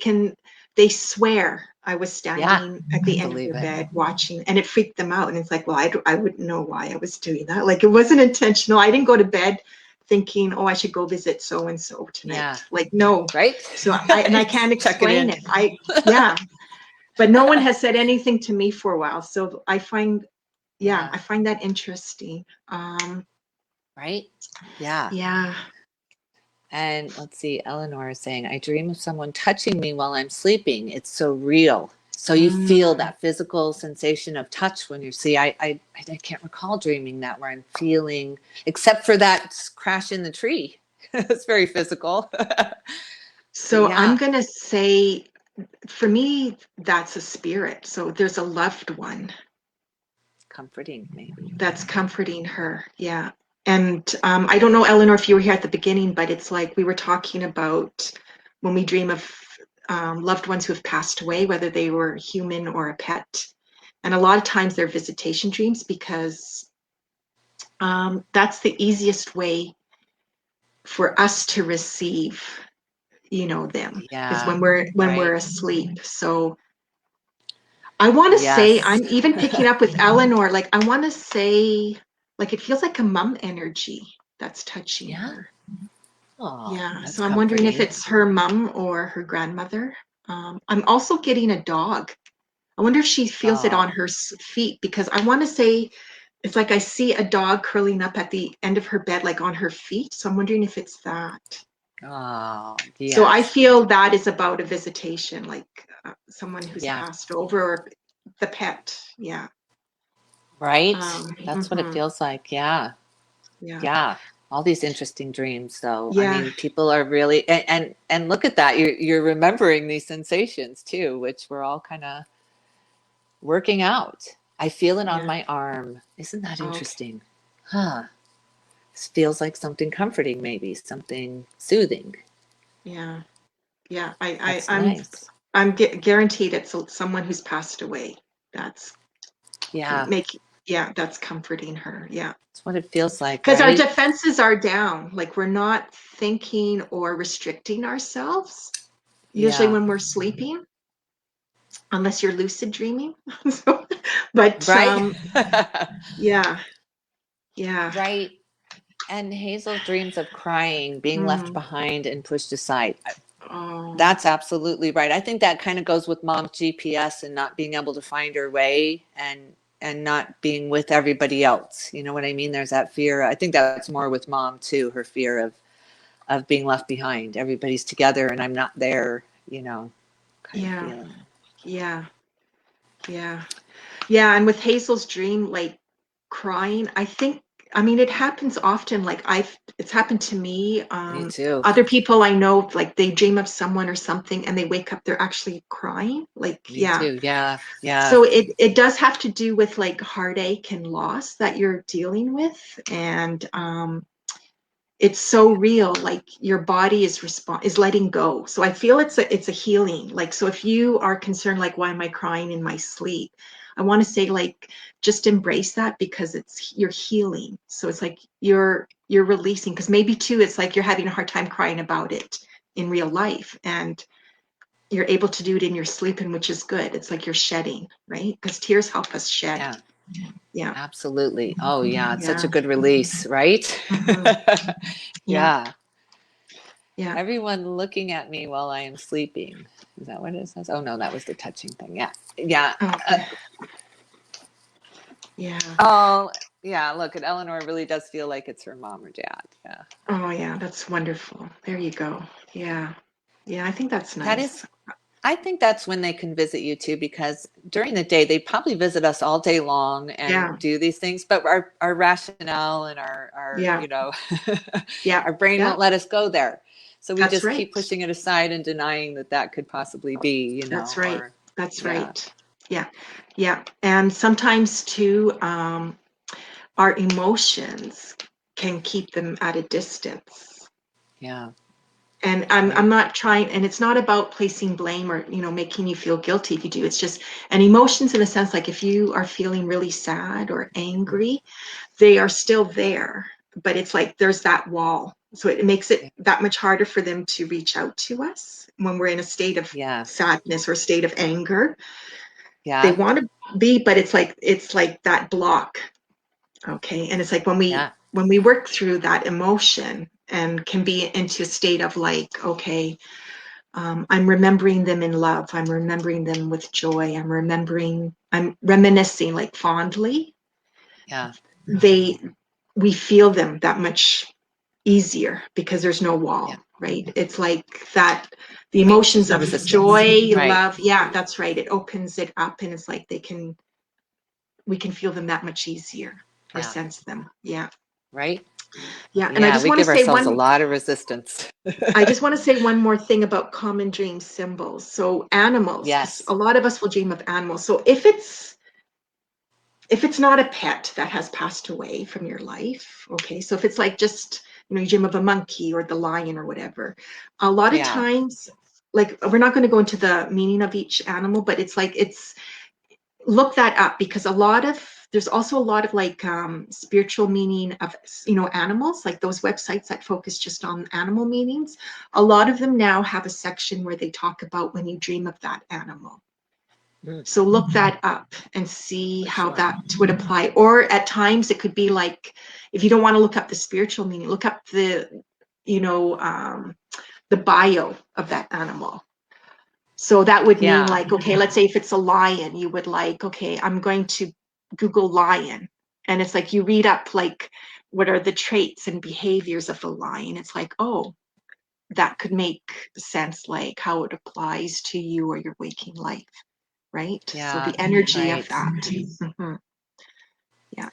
swear I was Yeah. standing at I the end of believe their it. bed watching, and it freaked them out. And it's like, well, I wouldn't know why I was doing that. Like, it wasn't intentional. I didn't go to bed thinking, oh, I should go visit so and so Yeah. tonight. Like, no. Right? So I can't Checking explain in. it. Yeah, but no one has said anything to me for a while. So Yeah. I find that interesting. Right? Yeah. Yeah. And let's see, Eleanor is saying, I dream of someone touching me while I'm sleeping. It's so real. So you feel Mm. that physical sensation of touch when you see. I can't recall dreaming that where I'm feeling, except for that crash in the tree. It's very physical. But So I'm yeah, gonna say, for me, that's a spirit. So there's a loved one comforting maybe. that's comforting her. Yeah. And I don't know, Eleanor, if you were here at the beginning, but it's like we were talking about when we dream of loved ones who have passed away, whether they were human or a pet. And a lot of times they're visitation dreams because that's the easiest way for us to receive, them is Yeah, when we're right. asleep. So I want to say, Yes. I'm even picking up with Eleanor, like I want to say, like it feels like a mom energy that's touching Yeah. her. Oh, Yeah. that's So I'm wondering if comforting. it's her mom or her grandmother. I'm also getting a dog. I wonder if she feels it on Oh, her feet because I want to say it's like I see a dog curling up at the end of her bed, like on her feet. So I'm wondering if it's that. oh, So I yes. feel that is about a visitation, like someone who's Yeah. passed over, or the pet. Yeah. Right? That's what it Mhm. feels like. Yeah. Yeah. Yeah. All these interesting dreams though. I Yeah. mean, people are really and look at that. You're remembering these sensations too, which we're all kind of working out. I feel it on Yeah. my arm. Isn't that Okay. interesting? Huh. This feels like something comforting, maybe something soothing. Yeah. Yeah. That's nice. I'm guaranteed it's someone who's passed away. That's Yeah. make Yeah, that's comforting her. Yeah. That's what it feels like, Because our right? defenses are down. Like we're not thinking or restricting ourselves, usually Yeah. when we're sleeping, unless you're lucid dreaming. So, but Right? yeah, yeah. Right. And Hazel dreams of crying, being left Mm. behind and pushed aside. Oh, That's absolutely right. I think that kind of goes with mom's GPS and not being able to find her way and not being with everybody else. You know what I mean? There's that fear. I think that's more with mom too, her fear of being left behind. Everybody's together and I'm not there, kind of yeah, feeling. yeah, yeah. Yeah, and with Hazel's dream, like crying, I mean, it happens often. Like it's happened to me. Me too. Other people I know, like they dream of someone or something and they wake up, they're actually crying. Like, Me yeah. too. Yeah. Yeah. So it does have to do with like heartache and loss that you're dealing with. And it's so real, like your body is letting go. So I feel it's a healing. Like, so if you are concerned, like, why am I crying in my sleep, I want to say, like, just embrace that, because you're healing. So it's like you're releasing, because maybe too it's like you're having a hard time crying about it in real life, and you're able to do it in your sleep, and which is good. It's like you're shedding, right? Because tears help us shed. Yeah. Yeah. Absolutely. Oh yeah. It's such Yeah. a good release, right? Mhm. Yeah. Yeah. Yeah. Everyone looking at me while I am sleeping. Is that what it says? Oh no, that was the touching thing. Yeah. Yeah. Okay. Yeah. Oh yeah. Look, at Eleanor really does feel like it's her mom or dad. Yeah. Oh, yeah, that's wonderful. There you go. Yeah. Yeah, I think that's That is, nice. I think that's when they can visit you too, because during the day they probably visit us all day long Yeah. and do these things, but our rationale and our Yeah. Yeah. our brain Yeah. won't let us go there. So we That's just right. keep pushing it aside and denying that could possibly be, That's right. or That's yeah, right. Yeah. Yeah. And sometimes too, our emotions can keep them at a distance. yeah, And I'm right, not trying, and it's not about placing blame or, making you feel guilty if you do. It's just, and emotions in a sense, like if you are feeling really sad or angry, they are still there, but it's like there's that wall. So it makes it that much harder for them to reach out to us when we're in a state of yeah, sadness or state of anger. They yeah, want to be, but it's like that block. Okay. And it's like yeah, when we work through that emotion and can be into a state of like, okay, I'm remembering them in love. I'm remembering them with joy. I'm reminiscing like fondly. yeah, They, we feel them that much easier because there's no wall, yeah. right? It's like that, the There's emotions no of resistance, joy, right? love. Yeah, that's right. It opens it up, and it's like we can feel them that much easier or Yeah, sense them. Yeah. right. Yeah. And Yeah, we give ourselves a lot of resistance. I just want to say one more thing about common dream symbols. So animals, because Yes. a lot of us will dream of animals. So if it's not a pet that has passed away from your life, okay, so if it's like just, you dream of a monkey or the lion or whatever, a lot of Yeah. times, like, we're not going to go into the meaning of each animal, but it's like, look that up, because there's also a lot of like spiritual meaning of animals, like those websites that focus just on animal meanings. A lot of them now have a section where they talk about when you dream of that animal. Mm, So look that up and see for how sure. that would apply. Or at times it could be like, if you don't want to look up the spiritual meaning, look up you know, um, the bio of that animal. So that would mean Yeah. like, okay, let's say if it's a lion, you would like, okay, I'm going to Google lion. And it's like you read up like what are the traits and behaviors of the lion. It's like, oh, that could make sense, like how it applies to you or your waking life, right? So Yeah. the energy of Right. that. Mhm. Yeah.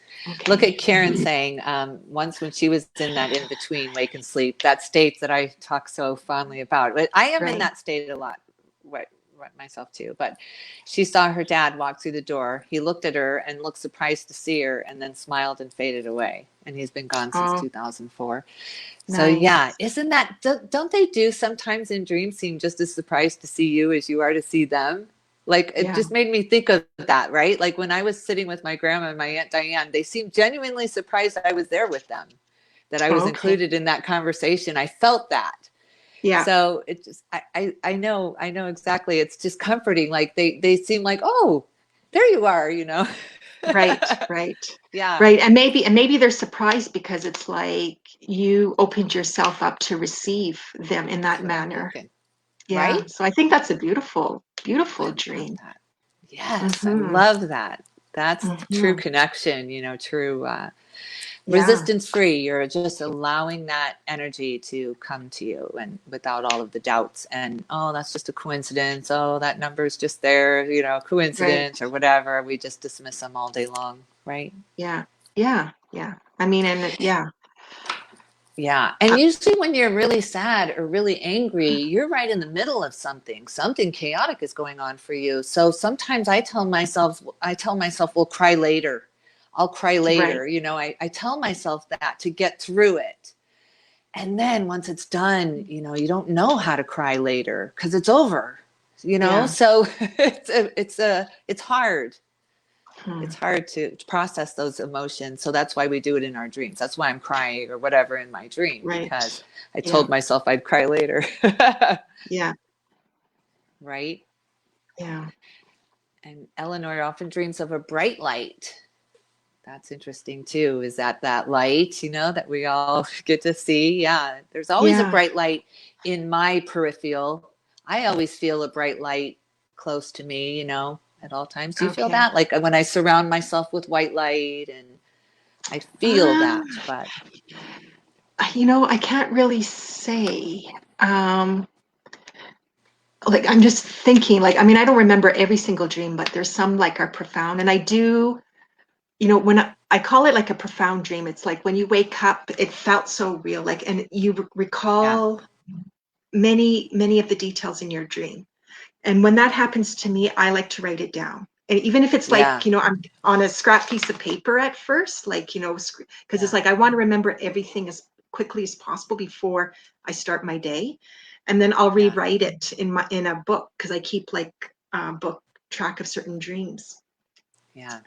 Look Okay. at Karen saying, once when she was in that in between wake and sleep, that state that I talk so fondly about. But I am in Right. that state a lot, myself too. But she saw her dad walk through the door. He looked at her and looked surprised to see her, and then smiled and faded away. And he's been gone since Oh, 2004. So yeah, nice. isn't that? Don't they do sometimes in dreams seem just as surprised to see you as you are to see them? Like, it just made me think of that, right? Like when I was sitting with my grandma and my Aunt Diane, they seemed genuinely surprised I was there with them, that I was included in that conversation. I felt that. Yeah. So it just, I know exactly. It's just comforting. Like they seem like, oh, there you are, you know? Right, right. Yeah. Right. And maybe they're surprised because it's like you opened yourself up to receive them in that manner. Yeah. Right? So I think that's a beautiful, I beautiful love dream. that. Yes, I Mm-hmm. love that. That's true Mm-hmm. connection, true Yeah. resistance free. You're just allowing that energy to come to you and without all of the doubts and, oh, that's just a coincidence. Oh, that number is just there, Right. coincidence or whatever. We just dismiss them all day long. Right. Yeah. Yeah. Yeah. I mean, and yeah. Yeah. And usually when you're really sad or really angry, you're right in the middle of something. Something chaotic is going on for you. So sometimes I tell myself, we'll cry later. I'll cry Right. later. I tell myself that to get through it. And then once it's done, you don't know how to cry later because it's over, Yeah. so it's hard. Hmm. It's hard to process those emotions. So that's why we do it in our dreams. That's why I'm crying or whatever in my dream, because Right. I Yeah. told myself I'd cry later. Yeah. Right. Yeah. And Eleanor often dreams of a bright light. That's interesting too. Is that light, that we all get to see? Yeah. There's always a Yeah. bright light in my peripheral. I always feel a bright light close to me, at all times. Do you feel Okay. that? Like when I surround myself with white light and I feel Uh, that, but I can't really say. Um, like I'm just thinking, like, I mean, I don't remember every single dream, but there's some like are profound. And I do, when I call it like a profound dream, it's like when you wake up, it felt so real, like, and you yeah, recall many, many of the details in your dream. And when that happens to me, I like to write it down. And even if it's like, yeah, I'm on a scrap piece of paper at first, like, because it's yeah, like I want to remember everything as quickly as possible before I start my day. And then I'll yeah, rewrite it in a book because I keep like book track of certain dreams. yeah.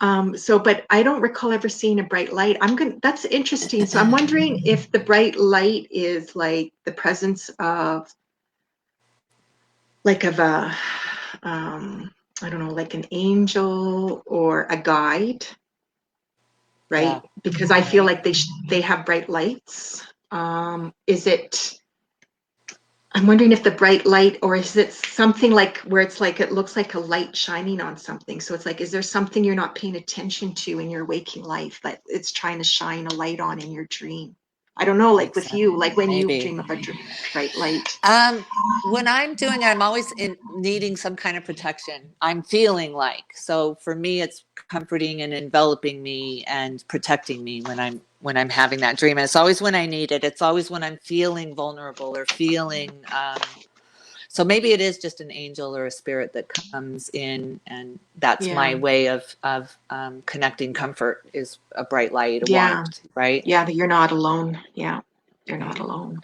But I don't recall ever seeing a bright light. That's interesting. So I'm wondering if the bright light is like the presence of like of a I don't know, like an angel or a guide, Yeah, right? Because I feel right. like they have bright lights. Is it? I'm wondering if the bright light, or is it something like where it's like it looks like a light shining on something? So it's like, is there something you're not paying attention to in your waking life that it's trying to shine a light on in your dream? I don't know, like Makes with sense. you, like when you Maybe. dream of a bright light. Um, when I'm doing it, I'm always needing some kind of protection. I'm feeling like, so for me, it's comforting and enveloping me and protecting me when I'm having that dream. And it's always when I need it. It's always when I'm feeling vulnerable or feeling. So maybe it is just an angel or a spirit that comes in, and that's Yeah, my way of connecting comfort is a bright light, a yeah, warmth, right? yeah. That you're not alone. Yeah, you're not Right. alone.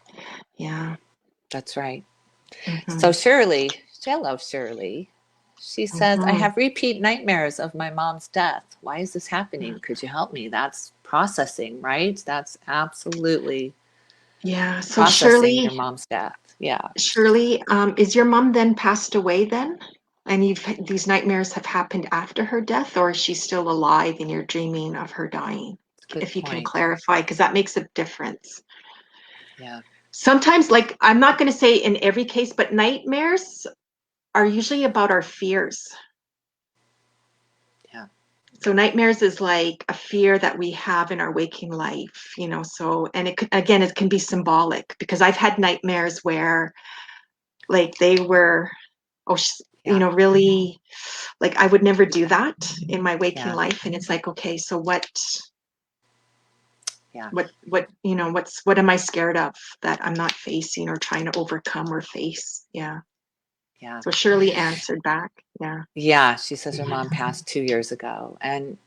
Yeah. That's right. So Hmm. Shirley, hello Shirley. She says, I Hmm. have repeat nightmares of my mom's death. Why is this happening? Could you help me? That's processing, right? That's absolutely Yeah. So processing your Shirley, mom's death. Yeah. Is your mom then passed away then? And these nightmares have happened after her death, or is she still alive and you're dreaming of her dying? Good If you can point. clarify, because that makes a difference. Yeah. Sometimes, like, I'm not going to say in every case, but nightmares are usually about our fears. Yeah. So nightmares is like a fear that we have in our waking life, so, and it can be symbolic because I've had nightmares where like they were, oh, Yeah. really, like I would never do that in my waking Yeah. life. And it's like, okay, so what, Yeah. what am I scared of that I'm not facing or trying to overcome or face? Yeah. Yeah. So Shirley answered back. Yeah. Yeah. She says her mom passed 2 years ago. And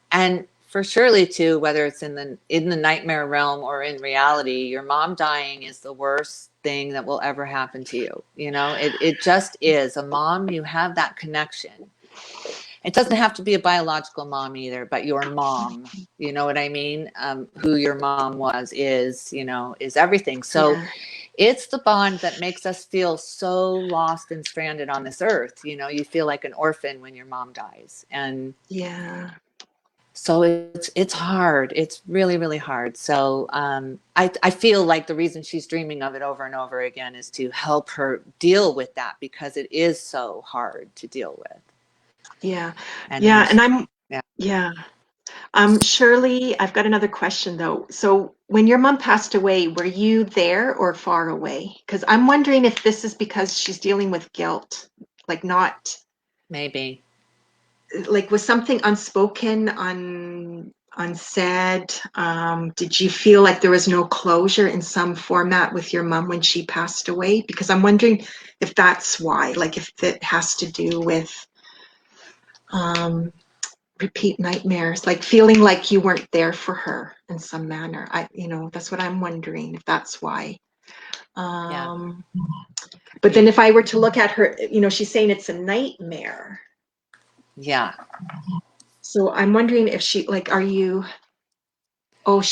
for Shirley too, whether it's in the nightmare realm or in reality, your mom dying is the worst thing that will ever happen to you. You know, it just is. A mom, you have that connection. It doesn't have to be a biological mom either, but your mom, you know what I mean? Who your mom is, you know, is everything. So it's the bond that makes us feel so lost and stranded on this earth. You know, you feel like an orphan when your mom dies. And so it's hard. It's really, really hard. So I feel like the reason she's dreaming of it over and over again is to help her deal with that, because it is so hard to deal with. Shirley, I've got another question though. So when your mom passed away, were you there or far away? Because I'm wondering if this is because she's dealing with guilt, like not maybe like was something unspoken, unsaid. Did you feel like there was no closure in some format with your mom when she passed away? Because I'm wondering if that's why, like if it has to do with repeat nightmares, like feeling like you weren't there for her in some manner. That's what I'm wondering, if that's why. But then if I were to look at her, she's saying it's a nightmare. So I'm wondering if she, like, she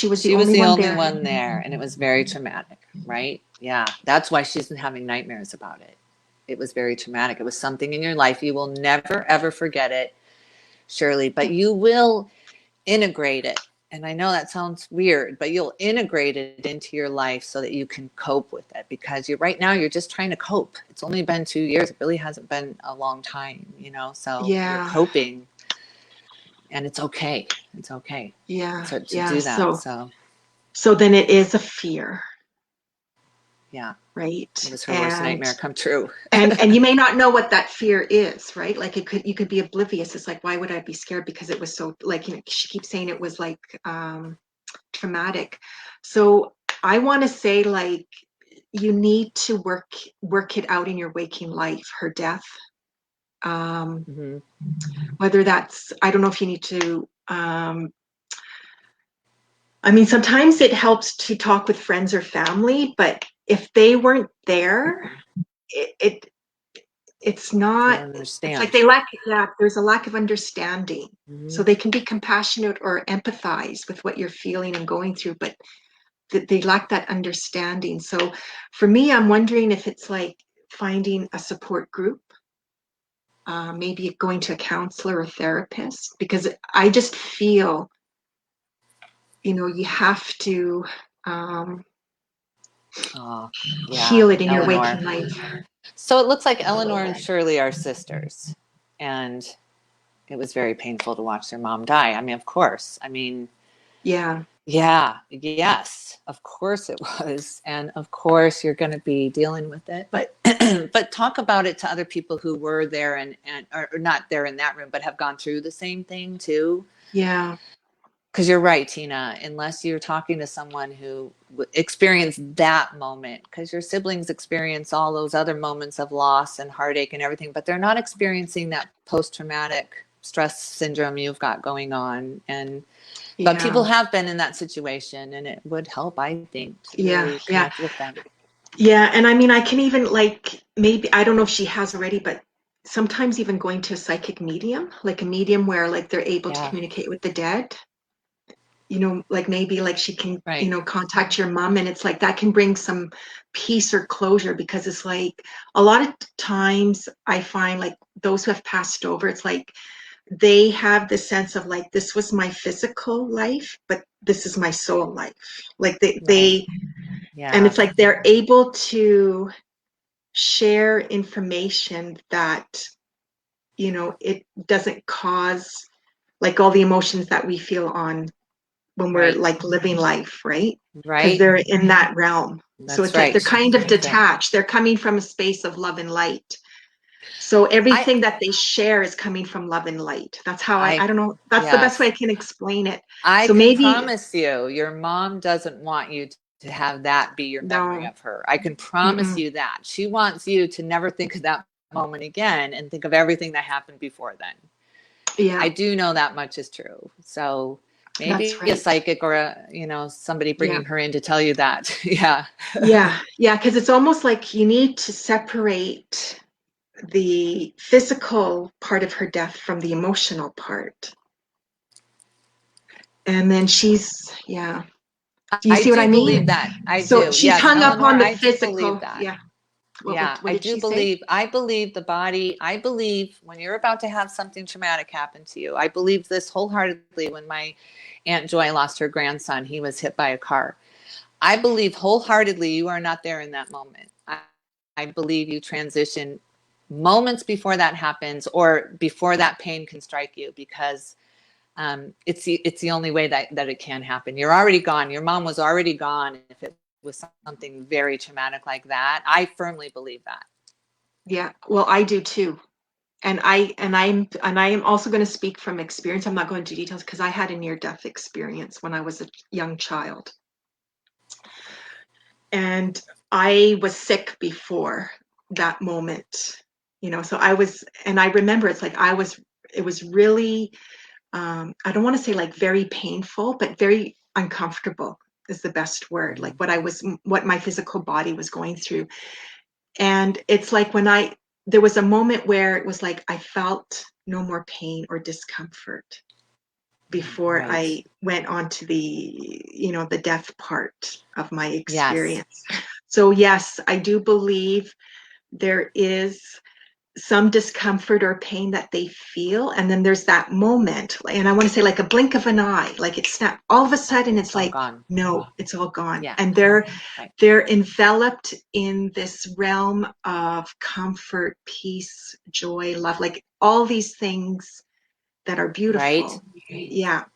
was the only one there, and it was very traumatic, right? Yeah, that's why she's been having nightmares about it. It was very traumatic. It was something in your life. You will never, ever forget it, Shirley, but you will integrate it. And I know that sounds weird, but you'll integrate it into your life so that you can cope with it, because right now you're just trying to cope. It's only been 2 years. It really hasn't been a long time, so you're coping, and it's okay. It's okay. To do that. So then it is a fear. Yeah. Right. It was her worst nightmare come true. and you may not know what that fear is, right? Like you could be oblivious. It's like, why would I be scared? Because it was so, like, she keeps saying it was like traumatic. So I want to say, like, you need to work it out in your waking life, her death. Whether that's, I don't know if you need to, sometimes it helps to talk with friends or family, but if they weren't there, it's not, it's like there's a lack of understanding. So they can be compassionate or empathize with what you're feeling and going through, but they lack that understanding. So for me, I'm wondering if it's like finding a support group, maybe going to a counselor or therapist, because I just feel, you have to heal it in your waking life. So it looks like Eleanor and Shirley are sisters, and it was very painful to watch their mom die. Of course. Yes, of course it was. And of course you're going to be dealing with it, but but talk about it to other people who were there and or not there in that room, but have gone through the same thing too. Because you're right, Tina, unless you're talking to someone who experienced that moment, because your siblings experience all those other moments of loss and heartache and everything, but they're not experiencing that post-traumatic stress syndrome you've got going on. But people have been in that situation, and it would help, I think, to really connect with them. And I can even, like, maybe, I don't know if she has already, but sometimes even going to a psychic medium, like a medium where, like, they're able to communicate with the dead. Like maybe like she can, contact your mom, and it's like that can bring some peace or closure, because it's like a lot of times I find, like, those who have passed over, it's like they have the sense of, like, this was my physical life, but this is my soul life. Like they and it's like they're able to share information that, it doesn't cause, like, all the emotions that we feel on when we're like living life, right? Because they're in that realm. So it's like they're kind of detached. They're coming from a space of love and light. So everything that they share is coming from love and light. That's how I don't know. That's the best way I can explain it. I can promise you, your mom doesn't want you to have that be your memory of her. I can promise you that. She wants you to never think of that moment again and think of everything that happened before then. I do know that much is true. So Maybe That's a right. psychic or a, somebody Yeah. bringing her in to tell you that. Yeah. Yeah. Yeah. Because it's almost like you need to separate the physical part of her death from the emotional part. And then yeah. Do you I see what I do believe mean? that. I So do. she's Yes, hung up Eleanor, on the I do believe physical. that. Yeah. Yeah, What I did do she say? believe, I believe the body, I believe when you're about to have something traumatic happen to you. I believe this wholeheartedly when my Aunt Joy lost her grandson, he was hit by a car. I believe wholeheartedly you are not there in that moment. I believe you transition moments before that happens or before that pain can strike you, because it's the only way that it can happen. You're already gone. Your mom was already gone. If it was something very traumatic like that, I firmly believe that. Yeah. Well, I do too. And I am also going to speak from experience. I'm not going into details because I had a near death experience when I was a young child. And I was sick before that moment, so I remember it was really, I don't want to say like very painful, but very uncomfortable is the best word, like what my physical body was going through. And it's like there was a moment where it was like I felt no more pain or discomfort before Right. I went on to the death part of my Yes. experience. So yes, I do believe there is some discomfort or pain that they feel, and then there's that moment, and I want to say like a blink of an eye, like it's not all of a sudden it's It's all like, gone. no, it's all gone. Yeah. And Right. they're enveloped in this realm of comfort, peace, joy, love, like all these things that are Right. beautiful. Yeah.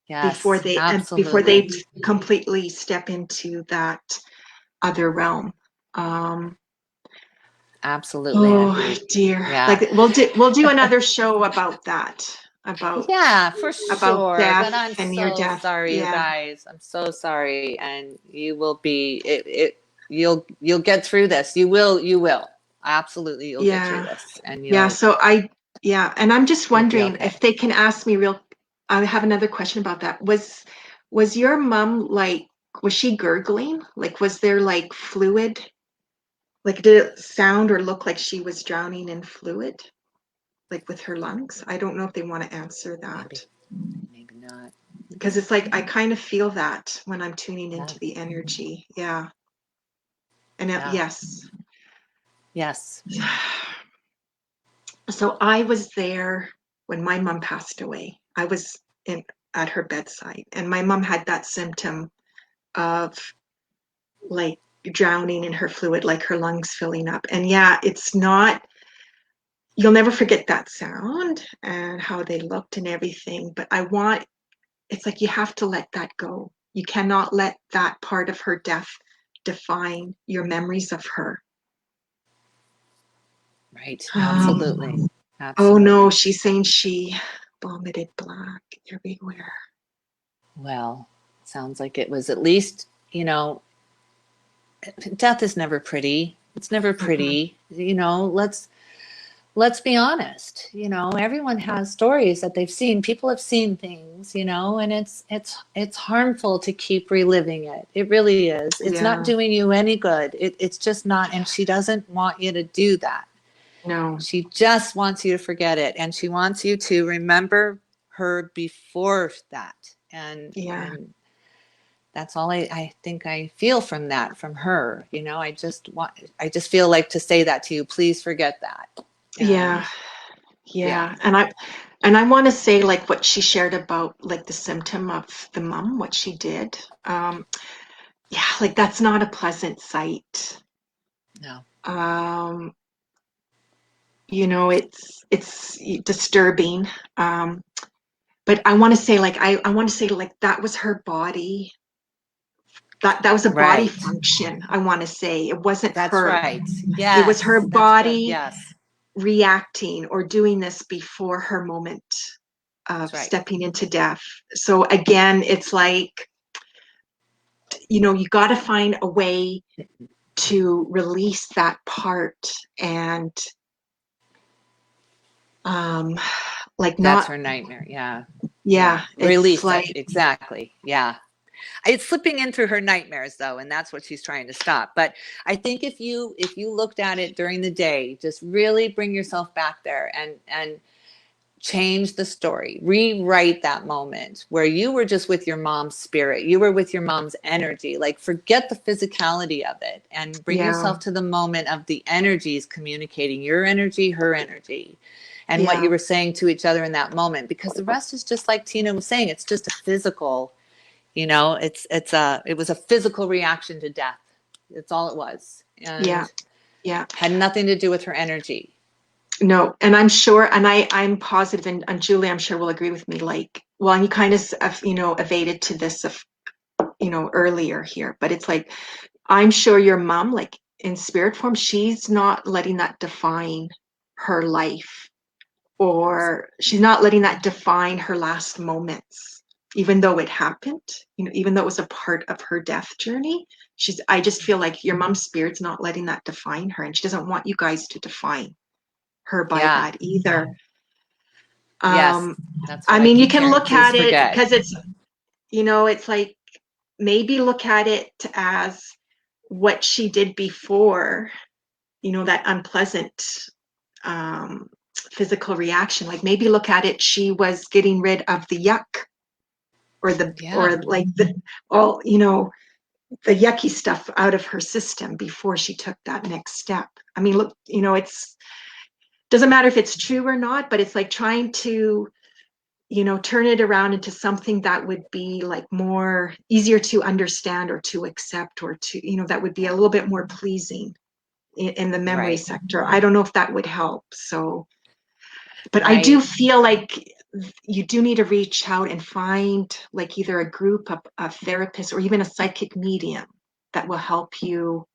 Yes, Before they absolutely. completely step into that other realm. um Absolutely. oh dear, Yeah. like we'll do another show about that, Yeah, for about sure. death But I'm and near so death. sorry, you Yeah. guys. I'm so sorry. And you will be you'll get through this. You will. Absolutely, you'll get through Yeah. this and Yeah. Yeah, and I'm just you'll be wondering okay. if they can ask me I have another question about that. Was your mom like, was she gurgling? Like, was there like fluid? Like, did it sound or look like she was drowning in fluid, like with her lungs? I don't know if they want to answer that, Maybe, maybe not. because it's like I kind of feel that when I'm tuning Yeah. into the energy. Yeah. And Yeah. yes. Yes. So I was there when my mom passed away. I was at her bedside, and my mom had that symptom of like drowning in her fluid, like her lungs filling up. And yeah, it's not, you'll never forget that sound and how they looked and everything. But it's like you have to let that go. You cannot let that part of her death define your memories of her. Right. Um, Absolutely. oh no, Absolutely. she's saying she vomited black everywhere. Well, sounds like it was at least, death is never pretty. It's never Mhm. pretty. Let's be honest. Everyone has stories that they've seen. People have seen things, and it's harmful to keep reliving it. It really is. It's not Yeah, doing you any good. It's just not. And she doesn't want you to do that. no, She just wants you to forget it, and she wants you to remember her before that. And yeah, and that's all I think I feel from her. I just feel like to say that to you, please forget that. yeah, And yeah. yeah. And I want to say like what she shared about like the symptom of the mom, what she did. Yeah, like that's not a pleasant sight. No. Um, it's disturbing. Um, but I want to say like I want to say like that was her body. That was a body Right. function. I want to say it wasn't That's her. right. It was her Yes. That's good. body Yes. reacting or doing this before her moment That's of right. stepping into death. So again, it's like, you got to find a way to release that part and um Like That's not, her nightmare. Yeah. yeah, it's Release it. like, Exactly. Yeah. It's slipping in through her nightmares though, and that's what she's trying to stop. But I think if you looked at it during the day, just really bring yourself back there and change the story, rewrite that moment where you were just with your mom's spirit, you were with your mom's energy, like forget the physicality of it and bring yeah, yourself to the moment of the energies communicating, your energy, her energy, and what you yeah, were saying to each other in that moment, because the rest is just like Tina was saying, it's just a physical, it was a physical reaction to death. That's all it was, yeah, and yeah. had nothing to do with her energy. No, and I'm sure, and I'm positive, and Julie, I'm sure will agree with me. Like, well, and you kind of, evaded to this, earlier here, but it's like, I'm sure your mom, like in spirit form, she's not letting that define her life, or she's Absolutely. not letting that define her last moments, even though it happened, even though it was a part of her death journey. I just feel like your mom's spirit's not letting that define her, and she doesn't want you guys to define her by Yeah. that either. Yes. Um, That's I what I mean, you keep can hearing. look Please at it forget. because it's like, maybe look at it as what she did before, that unpleasant um, physical reaction. Like maybe look at it, she was getting rid of the yuck, Yeah. or like all, the yucky stuff out of her system before she took that next step. I mean, look, it's doesn't matter if it's true or not, but it's like trying to, turn it around into something that would be like more easier to understand or to accept, or to, that would be a little bit more pleasing in the memory Right. sector. I don't know if that would help. So, but I do Right. feel like you do need to reach out and find like either a group of therapists or even a psychic medium that will help you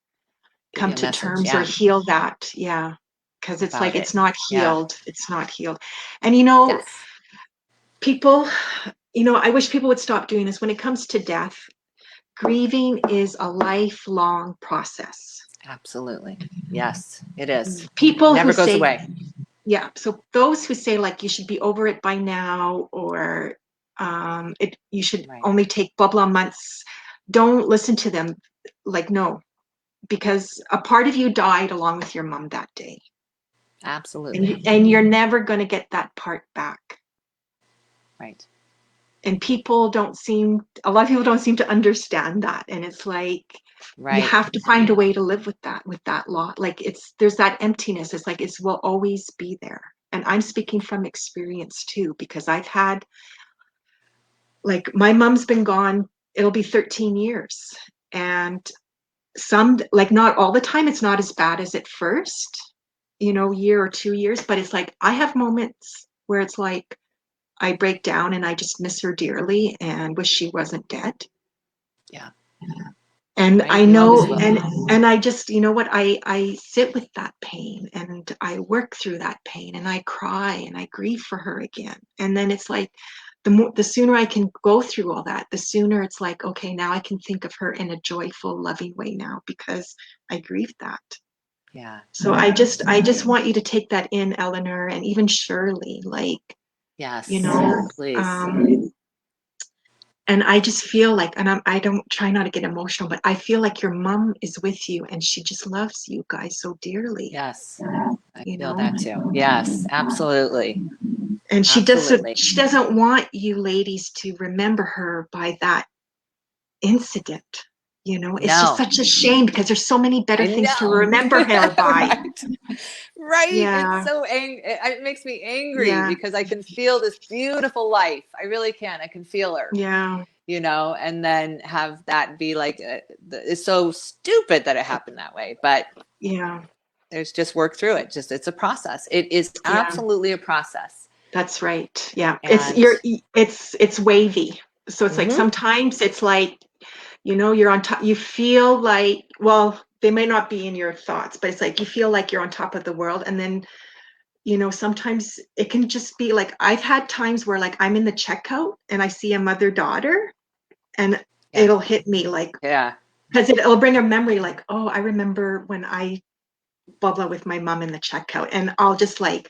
Give come you a to message. terms or Yeah. heal that. Yeah. Because it's like, About it's it. not Yeah. healed. It's not healed. And, Yes. people, I wish people would stop doing this. When it comes to death, grieving is a lifelong process. Absolutely. Yes, it is. It People who never goes say, away. yeah, so those who say like you should be over it by now, or you should Right. only take blah blah months, don't listen to them. Like, no, because a part of you died along with your mom that day, and Absolutely. you're never going to get that part back. Right. And a lot of people don't seem to understand that, and it's like you Right. have to find a way to live with that lot. Like, there's that emptiness. It's like it will always be there. And I'm speaking from experience too, because I've had, like, my mom's been gone, it'll be 13 years, and some, like, not all the time, it's not as bad as at first, year or 2 years, but it's like I have moments where it's like I break down and I just miss her dearly and wish she wasn't dead. Yeah. And Right. I We always know, will. and I just, I sit with that pain and I work through that pain and I cry and I grieve for her again. And then it's like the sooner I can go through all that, the sooner it's like, okay, now I can think of her in a joyful, loving way now, because I grieved that. Yeah. So I just want you to take that in, Eleanor, and even Shirley, like, you Yes. know, Please. um, and I just feel like, and I don't try not to get emotional, but I feel like your mom is with you and she just loves you guys so dearly, Yes. I you feel know? that too. Yes. Absolutely. And Absolutely. she doesn't want you ladies to remember her by that incident. It's just No. such a shame because there's so many better I things to know. remember her by. Right. Right. It's Yeah, so it makes me angry yeah, because I can feel this beautiful life. I really can. I can feel her, yeah, and then have that be like, it's so stupid that it happened that way. But yeah, there's just work through it. It's a process. It is yeah. absolutely a process. That's right. Yeah. And It's wavy. So it's like mhm, sometimes it's like, you're on top, you feel like, well, they may not be in your thoughts, but it's like you feel like you're on top of the world. And then, sometimes it can just be like, I've had times where like I'm in the checkout and I see a mother-daughter, and yeah, it'll hit me like, yeah, because it'll bring a memory like, oh, I remember when I blah blah with my mom in the checkout, and I'll just like,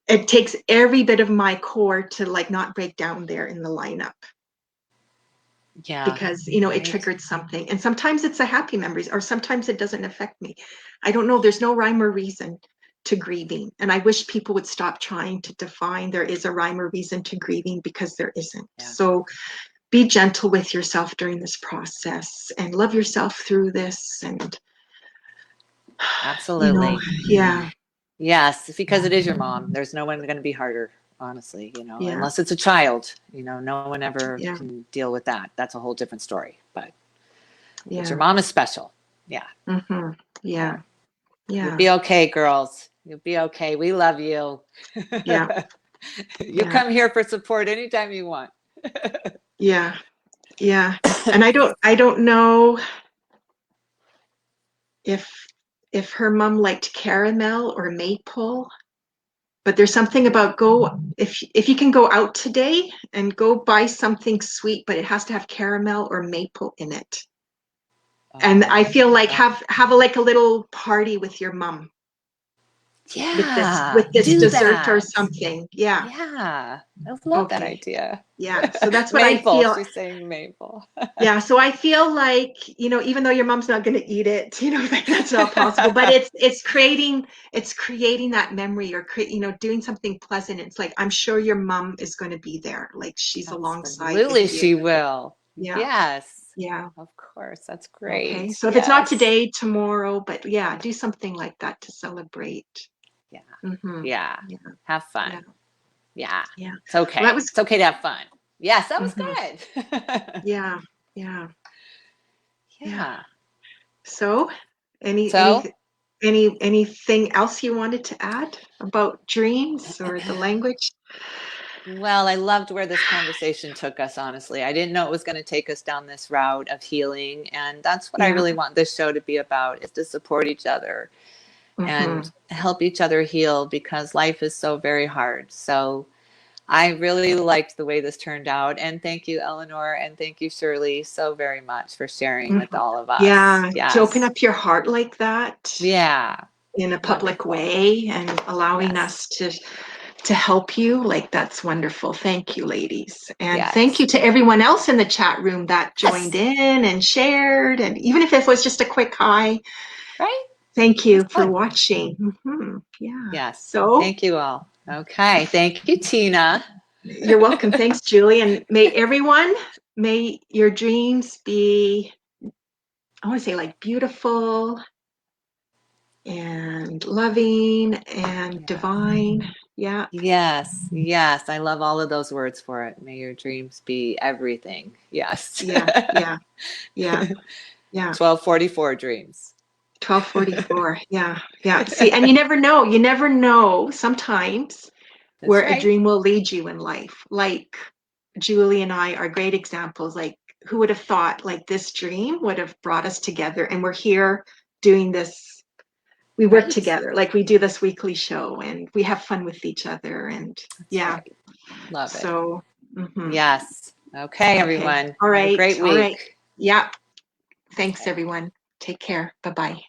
it takes every bit of my core to like not break down there in the lineup. Yeah. Because, you know, it triggered something. And sometimes it's a happy memories, or sometimes it doesn't affect me. I don't know. There's no rhyme or reason to grieving. And I wish people would stop trying to define there is a rhyme or reason to grieving, because there isn't. Yeah. So be gentle with yourself during this process and love yourself through this. And absolutely. You know, yeah. Yes, because it is your mom. There's no one going to be harder, honestly, you know, Yeah. unless it's a child, you know, no one ever Yeah. can deal with that. That's a whole different story. But Yeah. your mom is special. Yeah. Mm-hmm. Yeah. Yeah. You'll be okay, girls. You'll be okay. We love you. Yeah. You come here for support anytime you want. Yeah. Yeah. And I don't know if her mom liked caramel or maple, but there's something about if you can go out today and go buy something sweet, but it has to have caramel or maple in it. And I feel like have like a little party with your mom. Yeah, with this do dessert that. or something. Yeah. Yeah, I love that idea. Yeah. So that's what maple. I feel. She's saying maple. Yeah. So I feel like, you know, even though your mom's not going to eat it, you know, like that's not possible, but it's creating that memory, or you know, doing something pleasant. It's like, I'm sure your mom is going to be there. Like she's alongside Absolutely, with you. she will. Yeah. Yes. Yeah. Of course. That's great. Okay. So if it's not today, tomorrow, but yeah, do something like that to celebrate. Yeah. Mm-hmm. Yeah. Have fun. Yeah. Yeah. Yeah. It's okay. Well, it's okay to have fun. Yes, that was good. Yeah. Yeah. Yeah. So, So, anything else you wanted to add about dreams or the language? well, I loved where this conversation took us, honestly. I didn't know it was going to take us down this route of healing. And that's what I really want this show to be about, is to support each other and help each other heal, because life is so very hard. So I really liked the way this turned out. And thank you, Eleanor, and thank you, Shirley, so very much for sharing with all of us. Yeah. Yes. To open up your heart like that. Yeah. In a public way, and allowing us to help you, like that's wonderful. Thank you, ladies. And thank you to everyone else in the chat room that joined in and shared, and even if it was just a quick hi. Right. Thank you for watching. Yeah. Yes. So thank you all. Okay. Thank you, Tina. You're welcome. Thanks, Julie. And may your dreams be, I want to say, like beautiful and loving and divine. Yeah. Yes. Yes. I love all of those words for it. May your dreams be everything. Yes. Yeah. Yeah. Yeah. Yeah. 1244 dreams. 1244. Yeah. Yeah. See, and you never know sometimes where a dream will lead you in life. Like Julie and I are great examples. Like, who would have thought, like, this dream would have brought us together, and we're here doing this. We work together, like we do this weekly show, and we have fun with each other. And love it. So yes. Okay, everyone. All right. Have a great week. All right. Yeah. Thanks, everyone. Take care. Bye-bye.